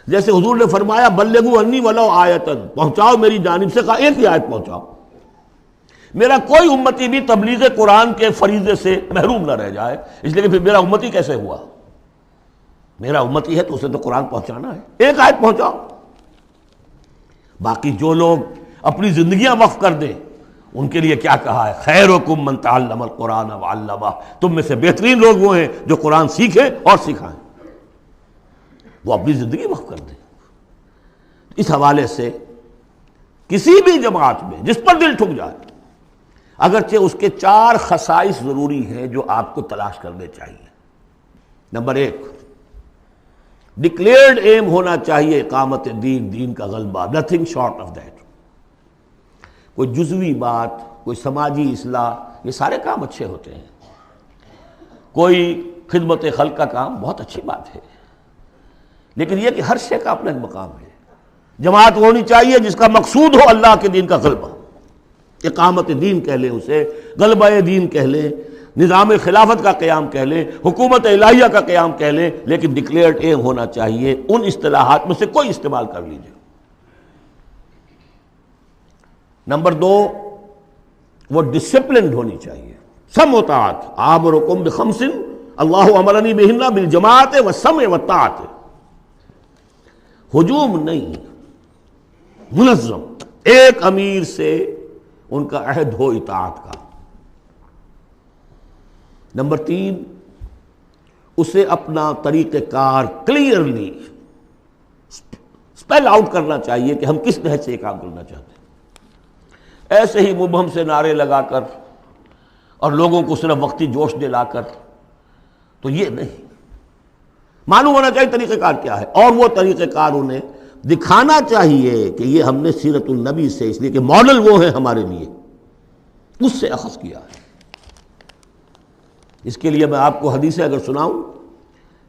جیسے حضور نے فرمایا بلغوا انی ولو آیتن، پہنچاؤ میری جانب سے، کہا ایک ہی آیت پہنچاؤ، میرا کوئی امتی بھی تبلیغ قرآن کے فریضے سے محروم نہ رہ جائے، اس لیے کہ پھر میرا امتی کیسے ہوا؟ میرا امتی ہے تو اسے تو قرآن پہنچانا ہے، ایک آیت پہنچاؤ۔ باقی جو لوگ اپنی زندگیاں وقف کر دیں، ان کے لیے کیا کہا ہے؟ خیرکم من تعلم القرآن وعلمہ، تم میں سے بہترین لوگ وہ ہیں جو قرآن سیکھیں اور سکھائیں۔ وہ اپنی زندگی وقف کر دیں۔ اس حوالے سے کسی بھی جماعت میں جس پر دل ٹھک جائے، اگرچہ اس کے 4 خصائص ضروری ہیں جو آپ کو تلاش کرنے چاہیے۔ نمبر 1، ڈکلیئرڈ ایم ہونا چاہیے اقامت دین، دین کا غلبہ، نتھنگ شارٹ آف دیٹ۔ کوئی جزوی بات، کوئی سماجی اصلاح، یہ سارے کام اچھے ہوتے ہیں، کوئی خدمت خلق کا کام بہت اچھی بات ہے، لیکن یہ کہ ہر شے کا اپنا ایک مقام ہے۔ جماعت وہ ہونی چاہیے جس کا مقصود ہو اللہ کے دین کا غلبہ، اقامت دین کہہ لیں اسے، غلبہ دین کہہ لیں، نظام خلافت کا قیام کہہ لیں، حکومت الہیہ کا قیام کہہ لیں، لیکن ڈکلیئرڈ ایم ہونا چاہیے۔ ان اصطلاحات میں سے کوئی استعمال کر لیجیے۔ نمبر 2، وہ ڈسپلنڈ ہونی چاہیے، سم و طاعت، آمرکم بخمس اللہ امرنی بہن بالجماعت والسمع والطاعت، ہجوم نہیں، منظم، ایک امیر سے ان کا عہد ہو اطاعت کا۔ نمبر 3، اسے اپنا طریقہ کار کلیئرلی اسپیل آؤٹ کرنا چاہیے کہ ہم کس نہج سے یہ کام کرنا چاہتے ہیں۔ ایسے ہی مبہم سے نعرے لگا کر اور لوگوں کو صرف وقتی جوش دلا کر تو یہ نہیں، معلوم ہونا چاہیے طریقہ کار کیا ہے، اور وہ طریقہ کار انہیں دکھانا چاہیے کہ یہ ہم نے سیرت النبی سے، اس لیے کہ ماڈل وہ ہیں ہمارے لیے، اس سے اخذ کیا ہے۔ اس کے لیے میں آپ کو حدیثیں اگر سناؤں،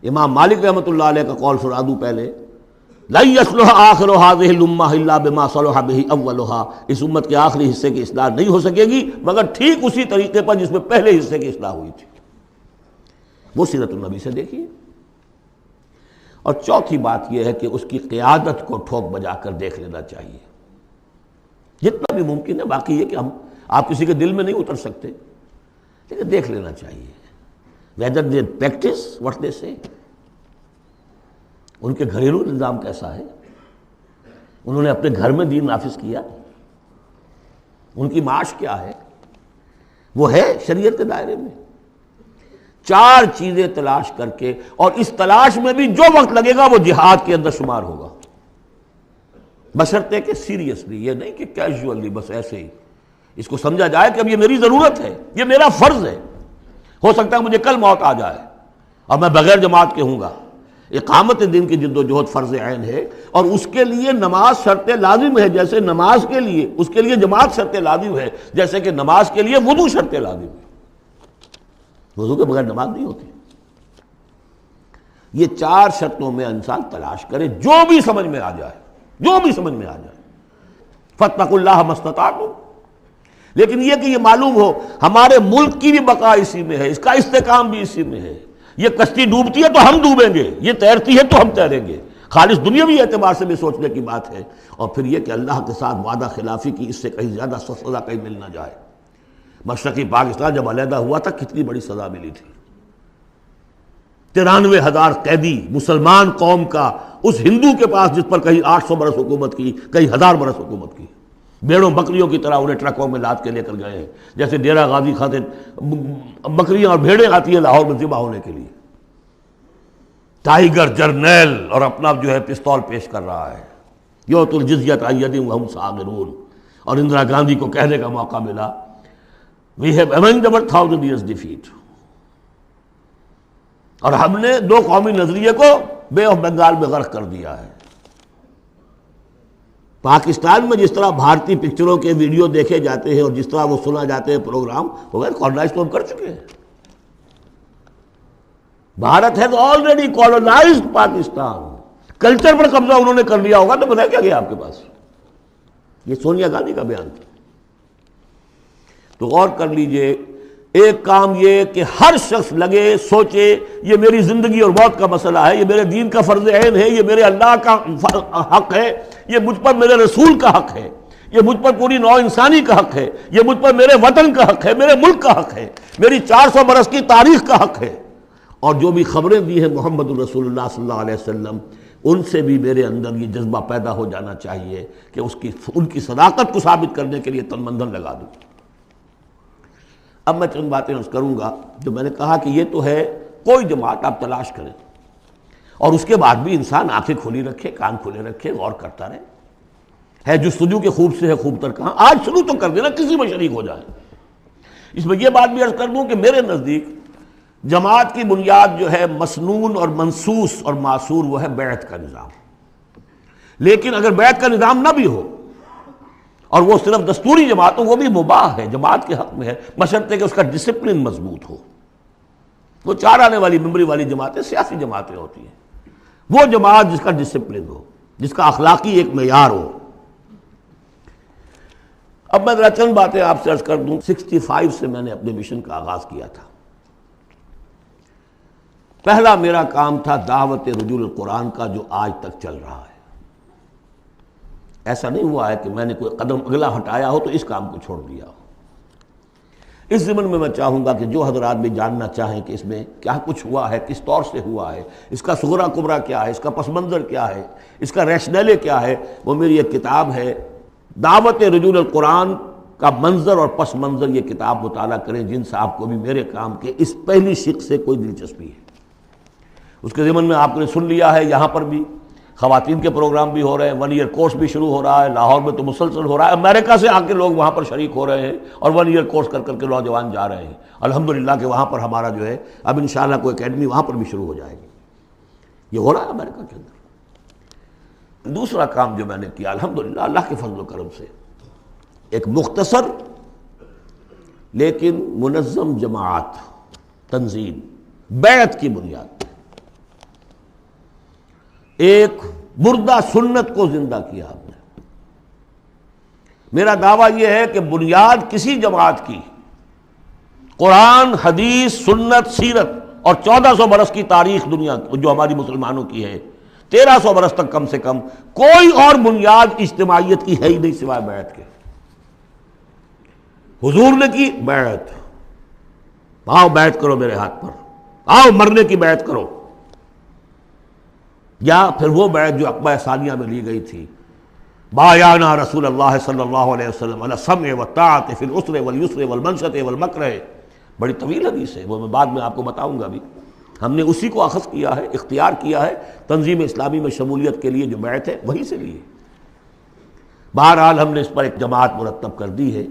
امام مالک رحمۃ اللہ علیہ کا قول سنا دوں پہلے، لن يصلح آخر هذه الامہ الا بما صلح به اولها، اس امت کے آخری حصے کی اصلاح نہیں ہو سکے گی مگر ٹھیک اسی طریقے پر جس میں پہلے حصے کی اصلاح ہوئی تھی۔ وہ سیرت النبی سے دیکھیے۔ اور چوتھی بات یہ ہے کہ اس کی قیادت کو ٹھوک بجا کر دیکھ لینا چاہیے جتنا بھی ممکن ہے۔ باقی یہ کہ آپ کسی کے دل میں نہیں اتر سکتے، لیکن دیکھ لینا چاہیے whether they practice what they say، ان کے گھریلو نظام کیسا ہے، انہوں نے اپنے گھر میں دین نافذ کیا، ان کی معاش کیا ہے، وہ ہے شریعت کے دائرے میں۔ 4 چیزیں تلاش کر کے، اور اس تلاش میں بھی جو وقت لگے گا وہ جہاد کے اندر شمار ہوگا، بشرطے کہ سیریسلی، یہ نہیں کہ کیجولی بس ایسے ہی اس کو سمجھا جائے کہ اب یہ میری ضرورت ہے، یہ میرا فرض ہے، ہو سکتا ہے مجھے کل موت آ جائے اور میں بغیر جماعت کے ہوں گا۔ اقامت دین کی جد و جہد فرض عین ہے، اور اس کے لیے نماز شرط لازم ہے، جیسے نماز کے لیے اس کے لیے جماعت شرط لازم ہے، جیسے کہ نماز کے لیے وضو شرط لازم ہے، وضو کے بغیر نماز نہیں ہوتی۔ یہ 4 شرطوں میں انسان تلاش کرے، جو بھی سمجھ میں آ جائے، جو بھی سمجھ میں آ جائے، فاتقوا اللہ ما استطعتم۔ لیکن یہ کہ یہ معلوم ہو ہمارے ملک کی بھی بقا اسی میں ہے، اس کا استحکام بھی اسی میں ہے، یہ کشتی ڈوبتی ہے تو ہم ڈوبیں گے، یہ تیرتی ہے تو ہم تیریں گے، خالص دنیاوی اعتبار سے بھی سوچنے کی بات ہے۔ اور پھر یہ کہ اللہ کے ساتھ وعدہ خلافی کی اس سے کہیں زیادہ سزا کہیں مل نہ جائے۔ مشرقی پاکستان جب علیحدہ ہوا تھا کتنی بڑی سزا ملی تھی، 93,000 قیدی مسلمان قوم کا اس ہندو کے پاس جس پر کہیں 800 برس حکومت کی، کہیں 1000 برس حکومت کی، بیڑوں بکریوں کی طرح انہیں ٹرکوں میں لاد کے لے کر گئے ہیں، جیسے ڈیرہ غازی خاطر بکریاں اور بھیڑیں آتی ہیں لاہور میں ذبح ہونے کے لیے۔ ٹائیگر جرنیل اور اپنا جو ہے پستول پیش کر رہا ہے، یؤتوا الجزیۃ عن ید وہم صاغرون، اور اندرا گاندھی کو کہنے کا موقع ملا we have avenged our 1000 years defeat، اور ہم نے 2 قومی نظریے کو بے آف بنگال میں غرق کر دیا ہے۔ پاکستان میں جس طرح بھارتی پکچروں کے ویڈیو دیکھے جاتے ہیں اور جس طرح وہ سنا جاتے ہیں پروگرام، وہ کالونائز تو ہم کر چکے ہیں۔ Bharat has already colonized Pakistan, culture پر قبضہ انہوں نے کر لیا ہوگا تو بتایا کیا گیا آپ کے پاس؟ یہ سونیا گاندھی کا بیان تھا۔ تو غور کر لیجئے، ایک کام یہ کہ ہر شخص لگے سوچے یہ میری زندگی اور موت کا مسئلہ ہے، یہ میرے دین کا فرض عین ہے، یہ میرے اللہ کا حق ہے، یہ مجھ پر میرے رسول کا حق ہے، یہ مجھ پر پوری نوع انسانی کا حق ہے، یہ مجھ پر میرے وطن کا حق ہے، میرے ملک کا حق ہے، میری 400 برس کی تاریخ کا حق ہے، اور جو بھی خبریں دی ہیں محمد الرسول اللہ صلی اللہ علیہ وسلم، ان سے بھی میرے اندر یہ جذبہ پیدا ہو جانا چاہیے کہ ان کی صداقت کو ثابت کرنے کے لیے تن من دھن لگا دوں۔ اب میں چند باتیں عرض کروں گا۔ جو میں نے کہا کہ یہ تو ہے کوئی جماعت آپ تلاش کریں، اور اس کے بعد بھی انسان آنکھیں کھلی رکھے، کان کھلے رکھے، غور کرتا رہے. ہے جستجو کے خوب سے ہے خوب تر کہاں. آج شروع تو کر دینا، کسی میں شریک ہو جائے. اس میں یہ بات بھی عرض کر دوں کہ میرے نزدیک جماعت کی بنیاد جو ہے مسنون اور منصوص اور معصور وہ ہے بیعت کا نظام. لیکن اگر بیعت کا نظام نہ بھی ہو اور وہ صرف دستوری جماعت ہو، وہ بھی مباح ہے، جماعت کے حق میں ہے، بشرطے کہ اس کا ڈسپلن مضبوط ہو. وہ چار آنے والی ممبری والی جماعتیں سیاسی جماعتیں ہوتی ہیں. وہ جماعت جس کا ڈسپلن ہو، جس کا اخلاقی ایک معیار ہو. اب میں ذرا چند باتیں آپ سے عرض کر دوں. 65 سے میں نے اپنے مشن کا آغاز کیا تھا. پہلا میرا کام تھا دعوت رجوع القرآن کا، جو آج تک چل رہا ہے. ایسا نہیں ہوا ہے کہ میں نے کوئی قدم اگلا ہٹایا ہو تو اس کام کو چھوڑ دیا ہو. اس ضمن میں چاہوں گا کہ جو حضرات بھی جاننا چاہیں کہ اس میں کیا کچھ ہوا ہے، کس طور سے ہوا ہے، اس کا صغرا کبرا کیا ہے، اس کا پس منظر کیا ہے، اس کا ریشنلے کیا ہے، وہ میری ایک کتاب ہے دعوت رجوع القرآن کا منظر اور پس منظر. یہ کتاب مطالعہ کریں جن صاحب کو بھی میرے کام کے اس پہلی شق سے کوئی دلچسپی ہے. اس کے ضمن میں آپ نے سن لیا ہے یہاں پر بھی خواتین کے پروگرام بھی ہو رہے ہیں، 1 ایئر کورس بھی شروع ہو رہا ہے. لاہور میں تو مسلسل ہو رہا ہے. امریکہ سے آ کے لوگ وہاں پر شریک ہو رہے ہیں اور 1 ایئر کورس کر کے نوجوان جا رہے ہیں. الحمدللہ کہ وہاں پر ہمارا جو ہے اب انشاءاللہ کوئی اکیڈمی وہاں پر بھی شروع ہو جائے گی. یہ ہو رہا ہے امریکہ کے اندر. دوسرا کام جو میں نے کیا الحمدللہ اللہ کے فضل و کرم سے، ایک مختصر لیکن منظم جماعت تنظیم بیعت کی بنیاد، ایک مردہ سنت کو زندہ کیا آپ نے. میرا دعویٰ یہ ہے کہ بنیاد کسی جماعت کی قرآن، حدیث، سنت، سیرت اور 1400 برس کی تاریخ دنیا جو ہماری مسلمانوں کی ہے، 1300 برس تک کم سے کم کوئی اور بنیاد اجتماعیت کی ہے ہی نہیں سوائے بیعت کے. حضور نے کی بیعت، آؤ بیعت کرو میرے ہاتھ پر، آؤ مرنے کی بیعت کرو. یا پھر وہ بیعت جو عقبہ ثانیہ میں لی گئی تھی، بایعنا رسول اللہ صلی اللہ علیہ وسلم علی السمع والطاعۃ فی العسر والیسر والمنشط والمکرہ. بڑی طویل حدیث ہے، وہ میں بعد میں آپ کو بتاؤں گا بھی. ہم نے اسی کو اخذ کیا ہے، اختیار کیا ہے تنظیم اسلامی میں شمولیت کے لیے. جو بیعت ہے وہیں سے لی ہے. بہرحال ہم نے اس پر ایک جماعت مرتب کر دی ہے،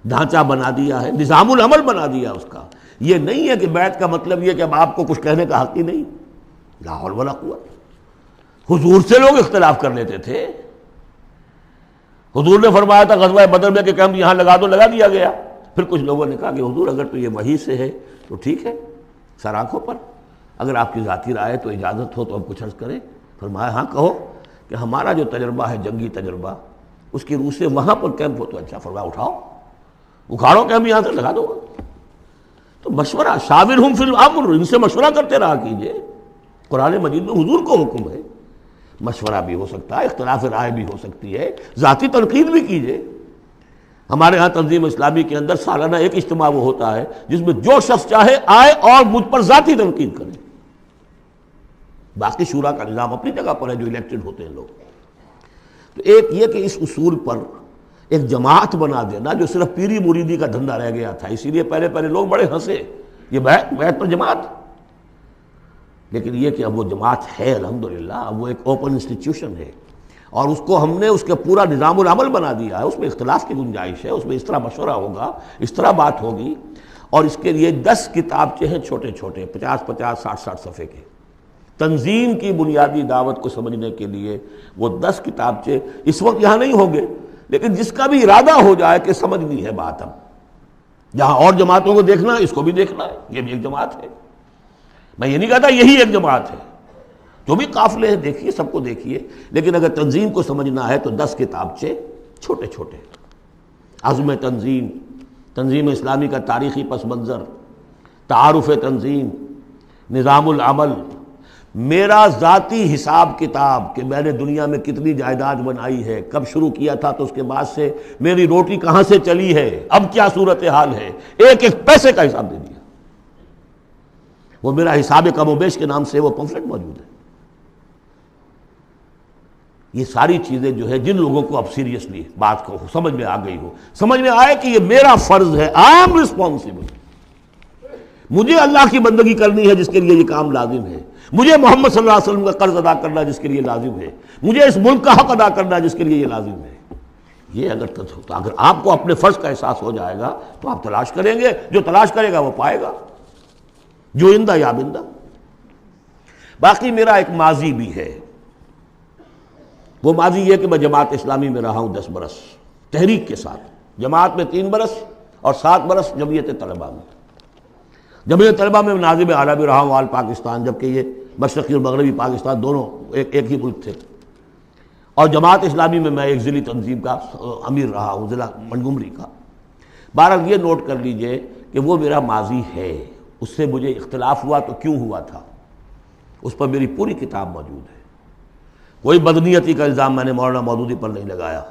ڈھانچہ بنا دیا ہے، نظام العمل بنا دیا اس کا. یہ نہیں ہے کہ بیعت کا مطلب یہ کہ اب آپ کو کچھ کہنے کا حق ہی نہیں. لا حول ولا قوت. حضور سے لوگ اختلاف کر لیتے تھے. حضور نے فرمایا تھا غزوہ بدر میں کہ کیمپ یہاں لگا دو، لگا دیا گیا. پھر کچھ لوگوں نے کہا کہ حضور اگر تو یہ وحی سے ہے تو ٹھیک ہے، سر آنکھوں پر، اگر آپ کی ذاتی رائے تو اجازت ہو تو ہم کچھ عرض کریں. فرمایا ہاں کہو کہ ہمارا جو تجربہ ہے جنگی تجربہ، اس کی روح سے وہاں پر کیمپ ہو تو اچھا. فرمایا اٹھاؤ، اکھاڑو کیمپ یہاں سے لگا دو. تو مشورہ، شاورہم فی الامر، ان سے مشورہ کرتے رہا کیجئے. قرآن مجید میں حضور کو حکم ہے، مشورہ بھی ہو سکتا ہے، اختلاف رائے بھی ہو سکتی ہے، ذاتی تنقید بھی کیجئے. ہمارے ہاں تنظیم اسلامی کے اندر سالانہ ایک اجتماع وہ ہوتا ہے جس میں جو شخص چاہے آئے اور مجھ پر ذاتی تنقید کرے. باقی شورا کا نظام اپنی جگہ پر ہے جو الیکٹڈ ہوتے ہیں لوگ. تو ایک یہ کہ اس اصول پر ایک جماعت بنا دینا جو صرف پیری مریدی کا دھندا رہ گیا تھا، اسی لیے پہلے لوگ بڑے ہنسے یہ بیعت پر جماعت. لیکن یہ کہ اب وہ جماعت ہے الحمدللہ، اب وہ ایک اوپن انسٹیٹیوشن ہے اور اس کو ہم نے اس کا پورا نظام العمل بنا دیا ہے. اس میں اختلاف کی گنجائش ہے، اس میں اس طرح مشورہ ہوگا، اس طرح بات ہوگی. اور اس کے لیے 10 کتابچے ہیں چھوٹے چھوٹے، 50-50 60-60 صفحے کے. تنظیم کی بنیادی دعوت کو سمجھنے کے لیے وہ 10 کتابچے اس وقت یہاں نہیں ہوں گے، لیکن جس کا بھی ارادہ ہو جائے کہ سمجھنی ہے بات، اب جہاں اور جماعتوں کو دیکھنا ہے اس کو بھی دیکھنا ہے. یہ بھی ایک جماعت ہے. میں یہ نہیں کہتا یہی ایک جماعت ہے، جو بھی قافلے ہیں دیکھیے، سب کو دیکھیے. لیکن اگر تنظیم کو سمجھنا ہے تو 10 کتابچے چھوٹے چھوٹے. عزم تنظیم، تنظیم اسلامی کا تاریخی پس منظر، تعارف تنظیم، نظام العمل، میرا ذاتی حساب کتاب کہ میں نے دنیا میں کتنی جائیداد بنائی ہے، کب شروع کیا تھا تو اس کے بعد سے میری روٹی کہاں سے چلی ہے، اب کیا صورتحال ہے، ایک ایک پیسے کا حساب دے دیا. وہ میرا حساب کم و بیش کے نام سے وہ پمفلٹ موجود ہے. یہ ساری چیزیں جو ہے جن لوگوں کو اب سیریسلی بات کو سمجھ میں آ گئی ہو، سمجھ میں آئے کہ یہ میرا فرض ہے، آئی ایم ریسپانسبل. مجھے اللہ کی بندگی کرنی ہے جس کے لیے یہ کام لازم ہے، مجھے محمد صلی اللہ علیہ وسلم کا قرض ادا کرنا جس کے لیے لازم ہے، مجھے اس ملک کا حق ادا کرنا جس کے لیے یہ لازم ہے۔ یہ اگر آپ کو اپنے فرض کا احساس ہو جائے گا تو آپ تلاش کریں گے، جو تلاش کرے گا وہ پائے گا، جو اندہ یا بندہ۔ باقی میرا ایک ماضی بھی ہے، وہ ماضی یہ کہ میں جماعت اسلامی میں رہا ہوں 10 برس تحریک کے ساتھ، جماعت میں 3 برس اور 7 برس جمعیت طلبہ میں۔ جمعیت طلبہ میں ناظم اعلیٰ بھی رہا ہوں آل پاکستان، جبکہ یہ مشرقی اور مغربی پاکستان دونوں ایک ہی ملک تھے، اور جماعت اسلامی میں ایک ضلعی تنظیم کا امیر رہا ہوں، ضلع منگمری کا۔ بہرحال یہ نوٹ کر لیجئے کہ وہ میرا ماضی ہے، اس سے مجھے اختلاف ہوا تو کیوں ہوا تھا، اس پر میری پوری کتاب موجود ہے۔ کوئی بدنیتی کا الزام میں نے مولانا مودودی پر نہیں لگایا،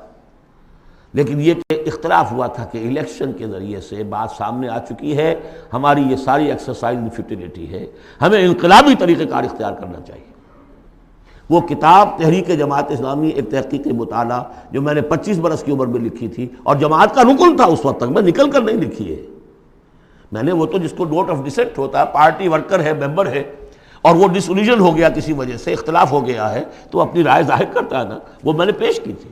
لیکن یہ کہ اختلاف ہوا تھا کہ الیکشن کے ذریعے سے بات سامنے آ چکی ہے، ہماری یہ ساری ایکسرسائز فیوٹیلیٹی ہے، ہمیں انقلابی طریقہ کار اختیار کرنا چاہیے۔ وہ کتاب تحریک جماعت اسلامی ایک تحقیقی مطالعہ جو میں نے 25 برس کی عمر میں لکھی تھی، اور جماعت کا رکن تھا اس وقت تک، میں نکل کر نہیں لکھی ہے میں نے، وہ تو جس کو نوٹ آف ڈسینٹ ہوتا ہے، پارٹی ورکر ہے، ممبر ہے، اور وہ ڈس اولیژن ہو گیا، کسی وجہ سے اختلاف ہو گیا ہے تو اپنی رائے ظاہر کرتا ہے نا، وہ میں نے پیش کی تھی۔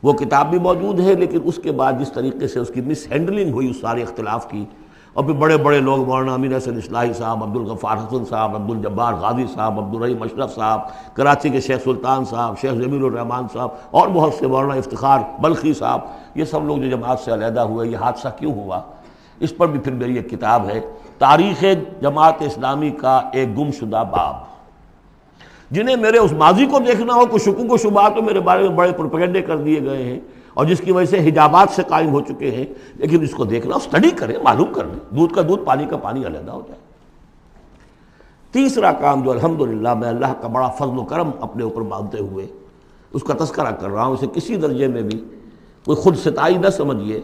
وہ کتاب بھی موجود ہے، لیکن اس کے بعد جس طریقے سے اس کی مس ہینڈلنگ ہوئی اس سارے اختلاف کی، اور پھر بڑے بڑے لوگ مولانا امین حسن اصلاحی صاحب، عبدالغفار حسن صاحب، عبدالجبار غازی صاحب، عبدالرحیم اشرف صاحب، کراچی کے شیخ سلطان صاحب، شیخ جمیل الرحمان صاحب، اور بہت سے، مولانا افتخار بلخی صاحب، یہ سب لوگ جو جماعت سے علیحدہ ہوئے، یہ حادثہ کیوں ہوا، اس پر بھی پھر میری ایک کتاب ہے، تاریخ جماعت اسلامی کا ایک گم شدہ باب۔ جنہیں میرے اس ماضی کو دیکھنا ہو، کچھ شکوک و شبہات تو میرے بارے میں بڑے پروپیگنڈے کر دیے گئے ہیں، اور جس کی وجہ سے حجابات سے قائم ہو چکے ہیں، لیکن اس کو دیکھنا، اسٹڈی کریں، معلوم کر لیں، دودھ کا دودھ، پانی کا پانی علیحدہ ہو جائے۔ تیسرا کام جو الحمدللہ میں اللہ کا بڑا فضل و کرم اپنے اوپر مانتے ہوئے اس کا تذکرہ کر رہا ہوں، اسے کسی درجے میں بھی کوئی خود ستائی نہ سمجھیے،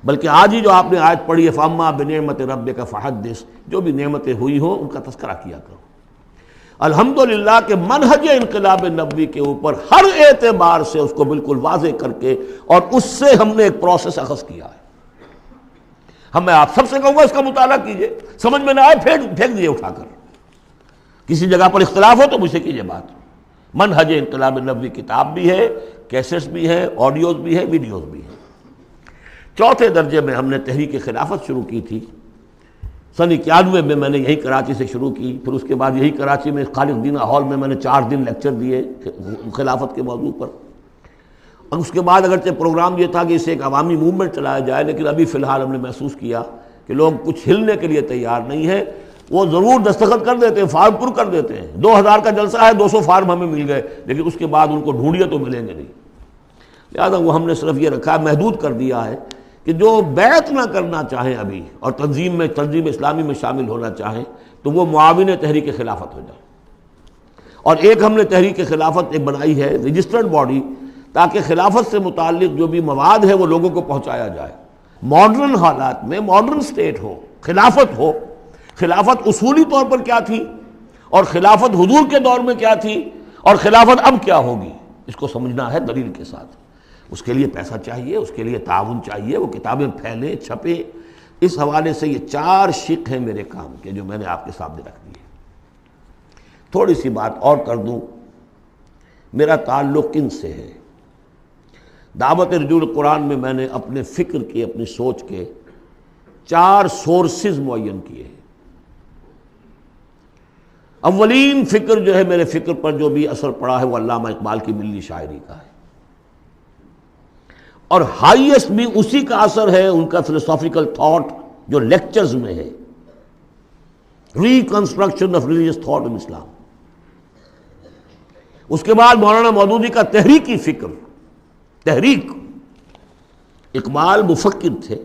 بلکہ آج ہی جو آپ نے آیت پڑھی ہے فَأَمَّا بِنِعْمَتِ رَبِّكَ فَحَدِّثْ، جو بھی نعمتیں ہوئی ہوں ان کا تذکرہ کیا کرو۔ الحمدللہ کہ منہج انقلاب نبوی کے اوپر ہر اعتبار سے اس کو بالکل واضح کر کے، اور اس سے ہم نے ایک پروسیس اخذ کیا ہے۔ میں آپ سب سے کہوں گا اس کا مطالعہ کیجئے، سمجھ میں نہ آئے پھینک دیجئے اٹھا کر، کسی جگہ پر اختلاف ہو تو مجھ سے کیجئے بات۔ منہج انقلاب نبوی کتاب بھی ہے، کیسٹس بھی ہے، آڈیوز بھی ہے، ویڈیوز بھی ہیں۔ چوتھے درجے میں ہم نے تحریک خلافت شروع کی تھی، سن 91 میں میں نے یہی کراچی سے شروع کی، پھر اس کے بعد یہی کراچی میں خالد دینہ ہال میں نے 4 دن لیکچر دیے خلافت کے موضوع پر، اور اس کے بعد اگرچہ پروگرام یہ تھا کہ اسے ایک عوامی موومنٹ چلایا جائے، لیکن ابھی فی الحال ہم نے محسوس کیا کہ لوگ کچھ ہلنے کے لیے تیار نہیں ہیں۔ وہ ضرور دستخط کر دیتے ہیں، فارم پر کر دیتے ہیں، 2000 کا جلسہ ہے، 200 فارم ہمیں مل گئے، لیکن اس کے بعد ان کو ڈھونڈیے تو ملیں گے نہیں۔ لہٰذا وہ ہم نے صرف یہ رکھا ہے، محدود کر دیا ہے کہ جو بیعت نہ کرنا چاہیں ابھی اور تنظیم اسلامی میں شامل ہونا چاہیں تو وہ معاون تحریک خلافت ہو جائے۔ اور ایک ہم نے تحریک خلافت ایک بنائی ہے رجسٹرڈ باڈی، تاکہ خلافت سے متعلق جو بھی مواد ہے وہ لوگوں کو پہنچایا جائے۔ ماڈرن حالات میں ماڈرن سٹیٹ ہو، خلافت اصولی طور پر کیا تھی، اور خلافت حضور کے دور میں کیا تھی، اور خلافت اب کیا ہوگی، اس کو سمجھنا ہے دلیل کے ساتھ۔ اس کے لیے پیسہ چاہیے، اس کے لیے تعاون چاہیے، وہ کتابیں پھیلیں، چھپیں۔ اس حوالے سے یہ 4 شق ہیں میرے کام کے جو میں نے آپ کے سامنے رکھ دیے۔ تھوڑی سی بات اور کر دوں، میرا تعلق کن سے ہے۔ دعوت رجوع القرآن میں میں نے اپنے فکر کے، اپنی سوچ کے 4 سورسز معین کیے ہیں۔ اولین فکر جو ہے، میرے فکر پر جو بھی اثر پڑا ہے وہ علامہ اقبال کی ملی شاعری کا ہے، اور ہائیسٹ بھی اسی کا اثر ہے ان کا فلسافیکل تھاٹ جو لیکچرز میں ہے، reconstruction of religious thought in Islam. اس کے بعد مولانا مودودی کا تحریکی فکر، تحریک۔ اقبال مفکر تھے،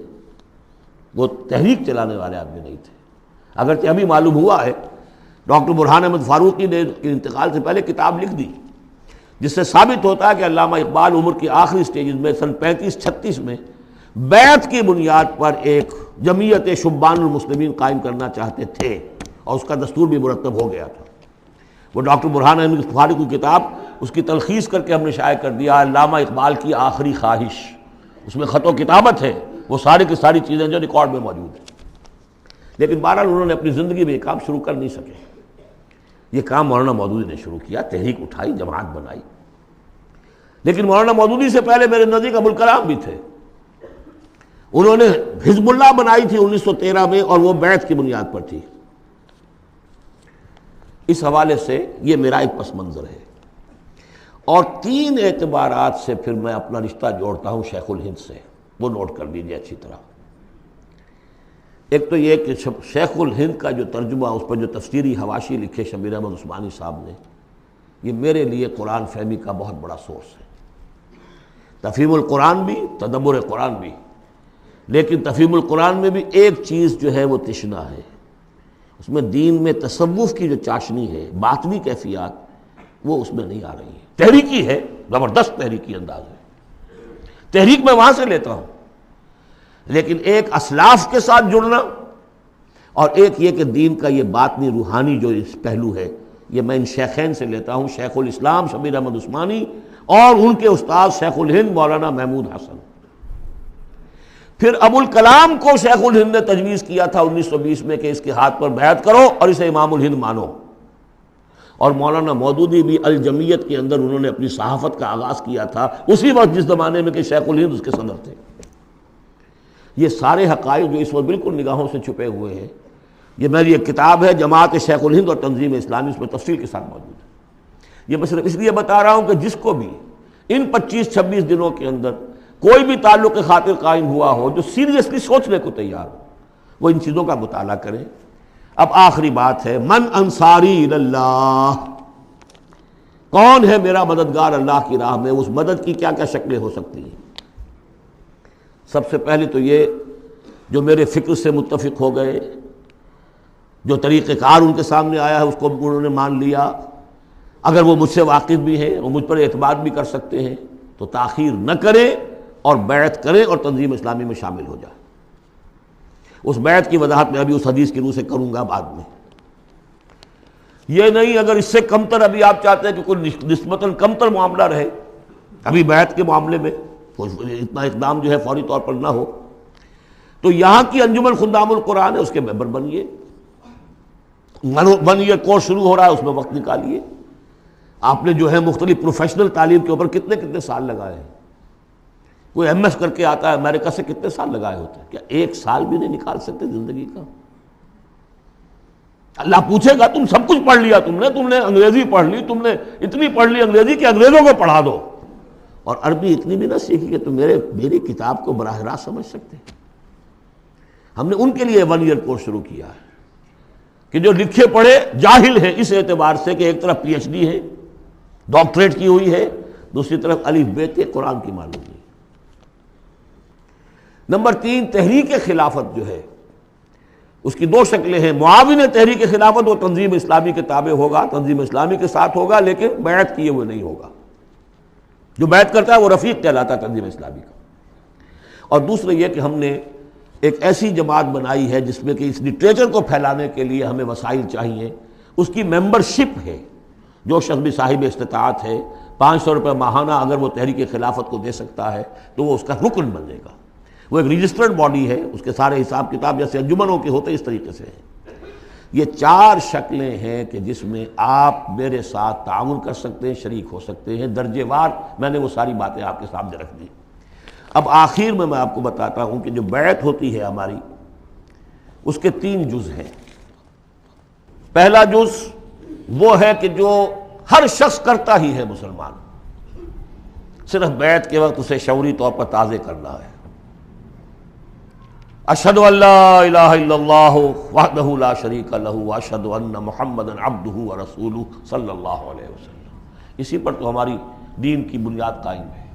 وہ تحریک چلانے والے آدمی نہیں تھے، اگرچہ ابھی معلوم ہوا ہے ڈاکٹر برہان احمد فاروقی نے انتقال سے پہلے کتاب لکھ دی، جس سے ثابت ہوتا ہے کہ علامہ اقبال عمر کی آخری سٹیجز میں سن 35-36 میں بیعت کی بنیاد پر ایک جمعیت شبان المسلمین قائم کرنا چاہتے تھے، اور اس کا دستور بھی مرتب ہو گیا تھا۔ وہ ڈاکٹر برہان احمد فاروقی کی کتاب، اس کی تلخیص کر کے ہم نے شائع کر دیا علامہ اقبال کی آخری خواہش، اس میں خط و کتابت ہے، وہ ساری کی ساری چیزیں جو ریکارڈ میں موجود ہیں۔ لیکن بہرحال انہوں نے اپنی زندگی میں یہ کام شروع کر نہیں سکے. یہ کام مولانا مودودی نے شروع کیا، تحریک اٹھائی، جماعت بنائی. لیکن مولانا مودودی سے پہلے میرے نزدیک ابوالکلام بھی تھے. انہوں نے حزب اللہ بنائی تھی 1913 میں، اور وہ بیعت کی بنیاد پر تھی. اس حوالے سے یہ میرا ایک پس منظر ہے. اور 3 اعتبارات سے پھر میں اپنا رشتہ جوڑتا ہوں شیخ الہند سے، وہ نوٹ کر لیجیے اچھی طرح. ایک تو یہ کہ شیخ الہند کا جو ترجمہ، اس پر جو تفسیری حواشی لکھے شبیر احمد عثمانی صاحب نے، یہ میرے لیے قرآن فہمی کا بہت بڑا سورس ہے. تفہیم القرآن بھی، تدبر قرآن بھی. لیکن تفہیم القرآن میں بھی ایک چیز جو ہے وہ تشنا ہے، اس میں دین میں تصوف کی جو چاشنی ہے، باطنی کیفیات، وہ اس میں نہیں آ رہی ہے. تحریکی ہے، زبردست تحریکی انداز ہے، تحریک میں وہاں سے لیتا ہوں. لیکن ایک اسلاف کے ساتھ جڑنا، اور ایک یہ کہ دین کا یہ باطنی روحانی جو اس پہلو ہے، یہ میں ان شیخین سے لیتا ہوں، شیخ الاسلام شبیر احمد عثمانی اور ان کے استاد شیخ الہند مولانا محمود حسن. پھر ابوالکلام کو شیخ الہند نے تجویز کیا تھا 1920 میں کہ اس کے ہاتھ پر بیعت کرو اور اسے امام الہند مانو. اور مولانا مودودی بھی الجمیت کے اندر انہوں نے اپنی صحافت کا آغاز کیا تھا اسی وقت جس زمانے میں کہ شیخ الہند اس کے صدر تھے. یہ سارے حقائق جو اس وقت بالکل نگاہوں سے چھپے ہوئے ہیں، یہ میری ایک کتاب ہے جماعت شیخ الہند اور تنظیم اسلامی، اس میں تفصیل کے ساتھ موجود ہے. یہ میں صرف اس لیے بتا رہا ہوں کہ جس کو بھی ان 25-26 دنوں کے اندر کوئی بھی تعلق خاطر قائم ہوا ہو، جو سیریسلی سوچنے کو تیار ہو، وہ ان چیزوں کا مطالعہ کرے. اب آخری بات ہے، من انصاری اللہ، کون ہے میرا مددگار اللہ کی راہ میں؟ اس مدد کی کیا کیا شکلیں ہو سکتی ہیں؟ سب سے پہلے تو یہ جو میرے فکر سے متفق ہو گئے، جو طریقہ کار ان کے سامنے آیا ہے اس کو انہوں نے مان لیا. اگر وہ مجھ سے واقف بھی ہیں، وہ مجھ پر اعتماد بھی کر سکتے ہیں، تو تاخیر نہ کریں اور بیعت کریں اور تنظیم اسلامی میں شامل ہو جائیں. اس بیعت کی وضاحت میں ابھی اس حدیث کی روح سے کروں گا بعد میں. یہ نہیں اگر اس سے کمتر ابھی آپ چاہتے ہیں کہ کوئی نسبتاً کمتر معاملہ رہے ابھی بیعت کے معاملے میں، اتنا اقدام جو ہے فوری طور پر نہ ہو، تو یہاں کی انجمن خدام القرآن ہے، اس کے ممبر بنیے. 1 ایئر کورس شروع ہو رہا ہے، اس میں وقت نکالیے. آپ نے جو ہے مختلف پروفیشنل تعلیم کے اوپر کتنے سال لگائے ہیں. کوئی ایم ایس کر کے آتا ہے امریکہ سے، کتنے سال لگائے ہوتے ہیں؟ کیا 1 سال بھی نہیں نکال سکتے زندگی کا؟ اللہ پوچھے گا تم سب کچھ پڑھ لیا، تم نے انگریزی پڑھ لی، تم نے اتنی پڑھ لی انگریزی کہ انگریزوں کو پڑھا دو، اور عربی اتنی بھی نہ سیکھی کہ تم میری کتاب کو براہ راست سمجھ سکتے. ہم نے ان کے لیے 1 ایئر کورس شروع کیا ہے کہ جو لکھے پڑھے جاہل ہیں اس اعتبار سے کہ ایک طرف PhD ہے، ڈاکٹریٹ کی ہوئی ہے، دوسری طرف الف بے قرآن کی معلوم نہیں. نمبر 3، تحریک خلافت جو ہے اس کی 2 شکلیں ہیں. معاون تحریک خلافت وہ تنظیم اسلامی کے تابع ہوگا، تنظیم اسلامی کے ساتھ ہوگا، لیکن بیعت کیے ہوئے نہیں ہوگا. جو بیعت کرتا ہے وہ رفیق کہلاتا ہے تنظیم اسلامی کا. اور دوسرا یہ کہ ہم نے ایک ایسی جماعت بنائی ہے جس میں کہ اس لٹریچر کو پھیلانے کے لیے ہمیں وسائل چاہیے. اس کی ممبرشپ ہے. جو شخص بھی صاحب استطاعت ہے 500 روپے ماہانہ اگر وہ تحریک خلافت کو دے سکتا ہے تو وہ اس کا رکن بنے گا. وہ ایک رجسٹرڈ باڈی ہے، اس کے سارے حساب کتاب جیسے انجمنوں کے ہوتے اس طریقے سے ہیں. یہ 4 شکلیں ہیں کہ جس میں آپ میرے ساتھ تعاون کر سکتے ہیں، شریک ہو سکتے ہیں. درجے وار میں نے وہ ساری باتیں آپ کے سامنے رکھ دی. اب آخر میں آپ کو بتاتا ہوں کہ جو بیعت ہوتی ہے ہماری، اس کے 3 جز ہیں. پہلا جز وہ ہے کہ جو ہر شخص کرتا ہی ہے مسلمان، صرف بیعت کے وقت اسے شعوری طور پر تازہ کرنا ہے. اشہد ان لا الہ الا اللہ وحدہ لا شریک لہ واشہد ان محمدا عبدہ ورسولہ صلی اللہ علیہ وسلم. اسی پر تو ہماری دین کی بنیاد قائم ہے.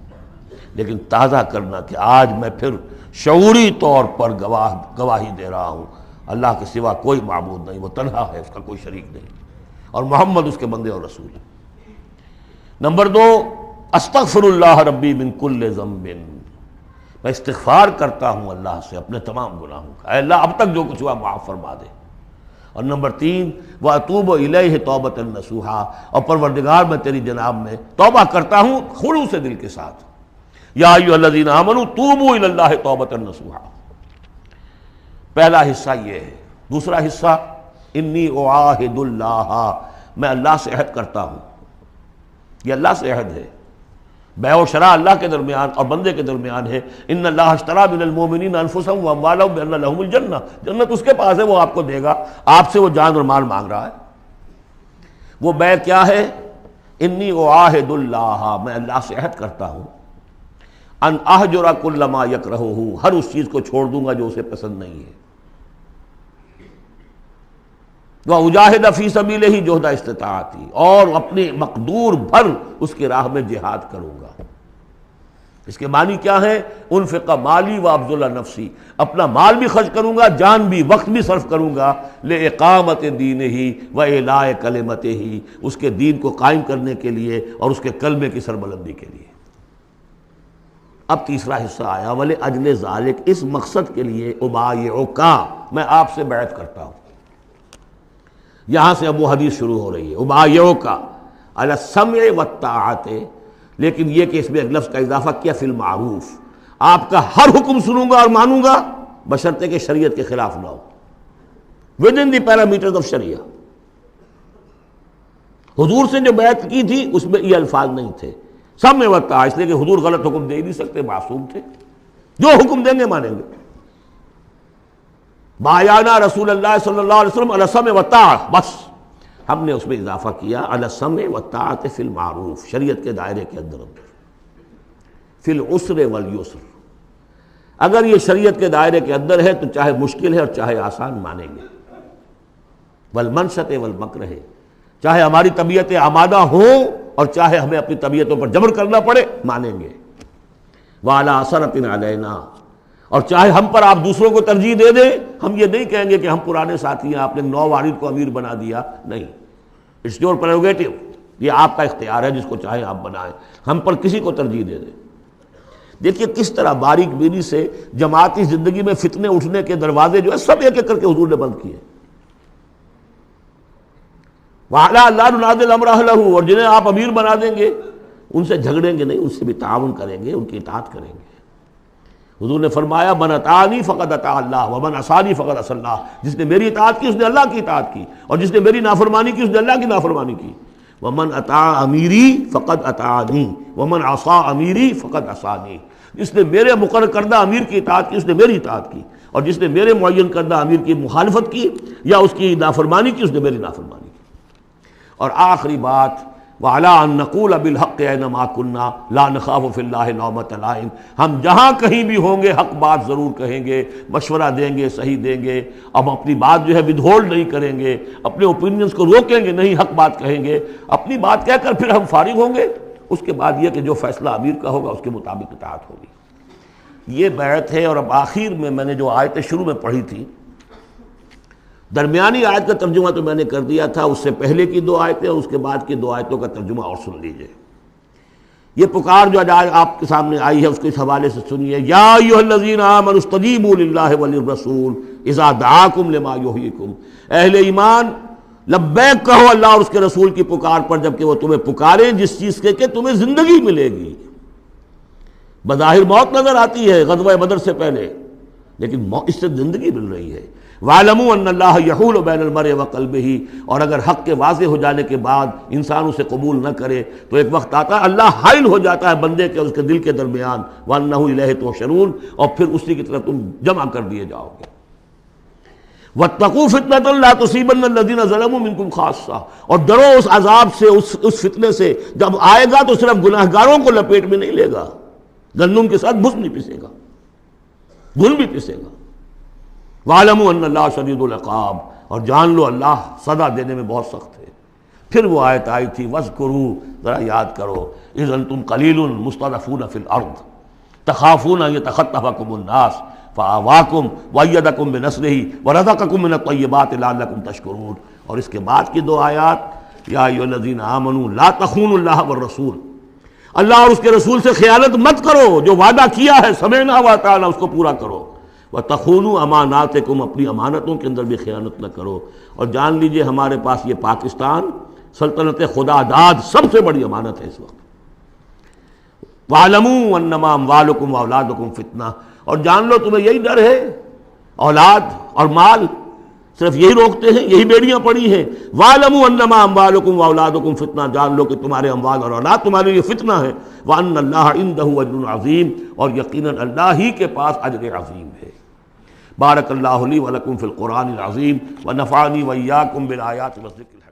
لیکن تازہ کرنا کہ آج میں پھر شعوری طور پر گواہی دے رہا ہوں اللہ کے سوا کوئی معبود نہیں، وہ تنہا ہے، اس کا کوئی شریک نہیں، اور محمد اس کے بندے اور رسول ہے. نمبر 2، استغفر اللہ ربی من کل ذنب، میں استغفار کرتا ہوں اللہ سے اپنے تمام گناہوں کا، اے اللہ اب تک جو کچھ ہوا معاف فرما دے. اور نمبر 3، وَأَتُوبُ إِلَيْهِ تَوْبَةً نَصُوحًا، اور پروردگار میں تیری جناب میں توبہ کرتا ہوں خلوص دل کے ساتھ. یا ایھا الذین آمنوا توبوا الی اللہ توبۃ نصوحا. پہلا حصہ یہ ہے دوسرا حصہ انی اعاہد اللہ، میں اللہ سے عہد کرتا ہوں. یہ اللہ سے عہد ہے، بیع و شراء اللہ کے درمیان اور بندے کے درمیان ہے. ان اللہ اشتری من المؤمنین انفسهم واموالهم بان لهم الجنہ، جنت اس کے پاس ہے، وہ آپ کو دے گا. آپ سے وہ جان اور مال مانگ رہا ہے. وہ بیع کیا ہے؟ انی اعاہد اللہ، میں اللہ سے عہد کرتا ہوں. ان اہجر کل ما یکرہہ، ہر اس چیز کو چھوڑ دوں گا جو اسے پسند نہیں ہے. وَأُجَاهِدَ فِي سَبِيلِهِ جُهْدَ اسْتِطَاعَتِي، اور اپنی مقدور بھر اس کی راہ میں جہاد کروں گا. اس کے معنی کیا ہے؟ انفق مالی وابذل نفسی، اپنا مال بھی خرچ کروں گا، جان بھی، وقت بھی صرف کروں گا. لِإِقَامَةِ دِينِهِ وَإِعْلَاءِ كَلِمَتِهِ، اس کے دین کو قائم کرنے کے لیے اور اس کے کلمے کی سربلندی کے لیے. اب تیسرا حصہ آیا، وَلِأَجْلِ ذَلِكَ، اس مقصد کے لیے أُبَايِعُكَ، میں آپ سے بیعت کرتا ہوں. یہاں سے اب وہ حدیث شروع ہو رہی ہے، أُبَايِعُكَ عَلَى السَّمْعِ وَالطَّاعَةِ، لیکن یہ کہ اس میں ایک لفظ کا اضافہ کیا، فی المعروف، آپ کا ہر حکم سنوں گا اور مانوں گا بشرطے کہ شریعت کے خلاف نہ ہو، within the parameters of sharia. حضور سے جو بیعت کی تھی اس میں یہ الفاظ نہیں تھے، سمع و طاعہ، اس لیے کہ حضور غلط حکم دے نہیں سکتے، معصوم تھے، جو حکم دیں گے مانیں گے. بایعنا رسول اللہ صلی اللہ علیہ وسلم علی السمع والطاعہ، بس ہم نے اس میں اضافہ کیا علی السمع والطاعۃ فی المعروف، شریعت کے دائرے کے اندر فی العسر والیسر. اگر یہ شریعت کے دائرے کے اندر ہے تو چاہے مشکل ہے اور چاہے آسان مانیں گے. والمنشط والمکرہ، چاہے ہماری طبیعتیں آمادہ ہوں اور چاہے ہمیں اپنی طبیعتوں پر جبر کرنا پڑے مانیں گے. وعلی اثرۃ علینا، اور چاہے ہم پر آپ دوسروں کو ترجیح دے دیں، ہم یہ نہیں کہیں گے کہ ہم پرانے ساتھی ہیں، آپ نے نو وارد کو امیر بنا دیا، نہیں. اٹس یور پریروگیٹو، یہ آپ کا اختیار ہے، جس کو چاہیں آپ بنائیں، ہم پر کسی کو ترجیح دے دیں. دیکھیے کس طرح باریک بینی سے جماعتی زندگی میں فتنے اٹھنے کے دروازے جو ہے سب ایک ایک کر کے حضور نے بند کیے. وَعَلَىٰ لَا نُنَازِلُ أَمْرَ أَهْلَهُ، اور جنہیں آپ امیر بنا دیں گے ان سے جھگڑیں گے نہیں، ان سے بھی تعاون کریں گے، ان کی اطاعت کریں گے. حضور نے فرمایا من اطاعنی فقد اطاع اللہ ومن عصانی فقد عصی اللہ، جس نے میری اطاعت کی اس نے اللہ کی اطاعت کی، اور جس نے میری نافرمانی کی اس نے اللہ کی نافرمانی کی. ومن اطاع امیری فقد اطاعنی ومن عصا امیری فقد عصانی، جس نے میرے مقرر کردہ امیر کی اطاعت کی اس نے میری اطاعت کی، اور جس نے میرے معین کردہ امیر کی مخالفت کی یا اس کی نافرمانی کی اس نے میری نافرمانی کی. اور آخری بات، وَعَلَىٰ أَن نَّقُولَ بِالْحَقِّ أَيْنَمَا كُنَّا لَا نَخَافُ فِي اللَّهِ لَوْمَةَ لَائِمٍ، ہم جہاں کہیں بھی ہوں گے حق بات ضرور کہیں گے، مشورہ دیں گے، صحیح دیں گے. اب اپنی بات جو ہے ودہولڈ نہیں کریں گے، اپنے اوپینینز کو روکیں گے نہیں، حق بات کہیں گے، اپنی بات کہہ کر پھر ہم فارغ ہوں گے. اس کے بعد یہ کہ جو فیصلہ امیر کا ہوگا اس کے مطابق اطاعت ہوگی. یہ بیعت ہے. اور اب آخر میں نے جو آیتیں شروع میں پڑھی تھی، درمیانی آیت کا ترجمہ تو میں نے کر دیا تھا، اس سے پہلے کی دو آیتیں اور اس کے بعد کی دو آیتوں کا ترجمہ اور سن لیجئے. یہ پکار جو آج آپ کے سامنے آئی ہے اس کے اس حوالے سے سنیے. یا ایھا الذین آمنوا استجیبوا للہ وللرسول اذا دعاکم لما یحییکم، اہل ایمان لبیک کہو اللہ اور اس کے رسول کی پکار پر جبکہ وہ تمہیں پکاریں جس چیز کے کہ تمہیں زندگی ملے گی. بظاہر موت نظر آتی ہے غزوہ بدر سے پہلے، لیکن اس سے زندگی مل رہی ہے. وَاعْلَمُوا أَنَّ اللَّهَ يَحُولُ بَيْنَ الْمَرْءِ وَقَلْبِهِ، اور اگر حق کے واضح ہو جانے کے بعد انسان اسے قبول نہ کرے تو ایک وقت آتا ہے اللہ حائل ہو جاتا ہے بندے کے اور اس کے دل کے درمیان. وَأَنَّهُ إِلَيْهِ تُحْشَرُونَ، اور پھر اسی کی طرف تم جمع کر دیے جاؤ گے. وَاتَّقُوا فِتْنَةً لَا تُصِيبَنَّ الَّذِينَ ظَلَمُوا مِنكُمْ خَاصَّةً، اور ڈرو اس عذاب سے، اس فتنے سے جب آئے گا تو صرف گناہ گاروں کو لپیٹ میں نہیں لے گا، گندم کے ساتھ بھس نہیں پسے گا، گل بھی پسے گا. وَاعْلَمُوا أَنَّ اللَّهَ شَدِيدُ الْعِقَابِ، اور جان لو اللہ سزا دینے میں بہت سخت ہے. پھر وہ آیت آئی تھی وَاذْكُرُوا، ذرا یاد کرو، إِذْ أَنْتُمْ قَلِيلٌ مُسْتَضْعَفُونَ فِي الْأَرْضِ تَخَافُونَ أَن يَتَخَطَّفَكُمُ النَّاسُ فَآوَاكُمْ وَأَيَّدَكُمْ بِنَصْرِهِ وَرَزَقَكُم مِّنَ الطَّيِّبَاتِ لَعَلَّكُمْ تَشْكُرُونَ. اور اس کے بعد کی دو آیات، یا ایھا الذین آمنوا لا تخونوا اللہ والرسول، اللہ اور اس کے رسول سے خیانت مت کرو، جو وعدہ کیا ہے سمعنا وأطعنا اس کو پورا کرو. وَتَخُونُوا أَمَانَاتِكُمْ، اپنی امانتوں کے اندر بھی خیانت نہ کرو. اور جان لیجئے ہمارے پاس یہ پاکستان سلطنت خدا داد سب سے بڑی امانت ہے اس وقت. وَاعْلَمُوا أَنَّمَا أَمْوَالُكُمْ وَأَوْلَادُكُمْ فِتْنَةٌ، اور جان لو تمہیں یہی ڈر ہے، اولاد اور مال صرف یہی روکتے ہیں، یہی بیڑیاں پڑی ہیں۔ وَاعْلَمُوا أَنَّمَا أَمْوَالُكُمْ وَأَوْلَادُكُمْ فتنہ، جان لو کہ تمہارے اموال اور اولاد تمہارے لیے فتنہ ہے۔ وَأَنَّ اللَّهَ عِندَهُ أَجْرٌ عَظِيمٌ، اور یقیناً اللہ ہی کے پاس اجر عظیم ہے۔ بارک اللہ لی ولکم فی القرآن العظیم ونفعنی وإیاکم بالآیات والذکر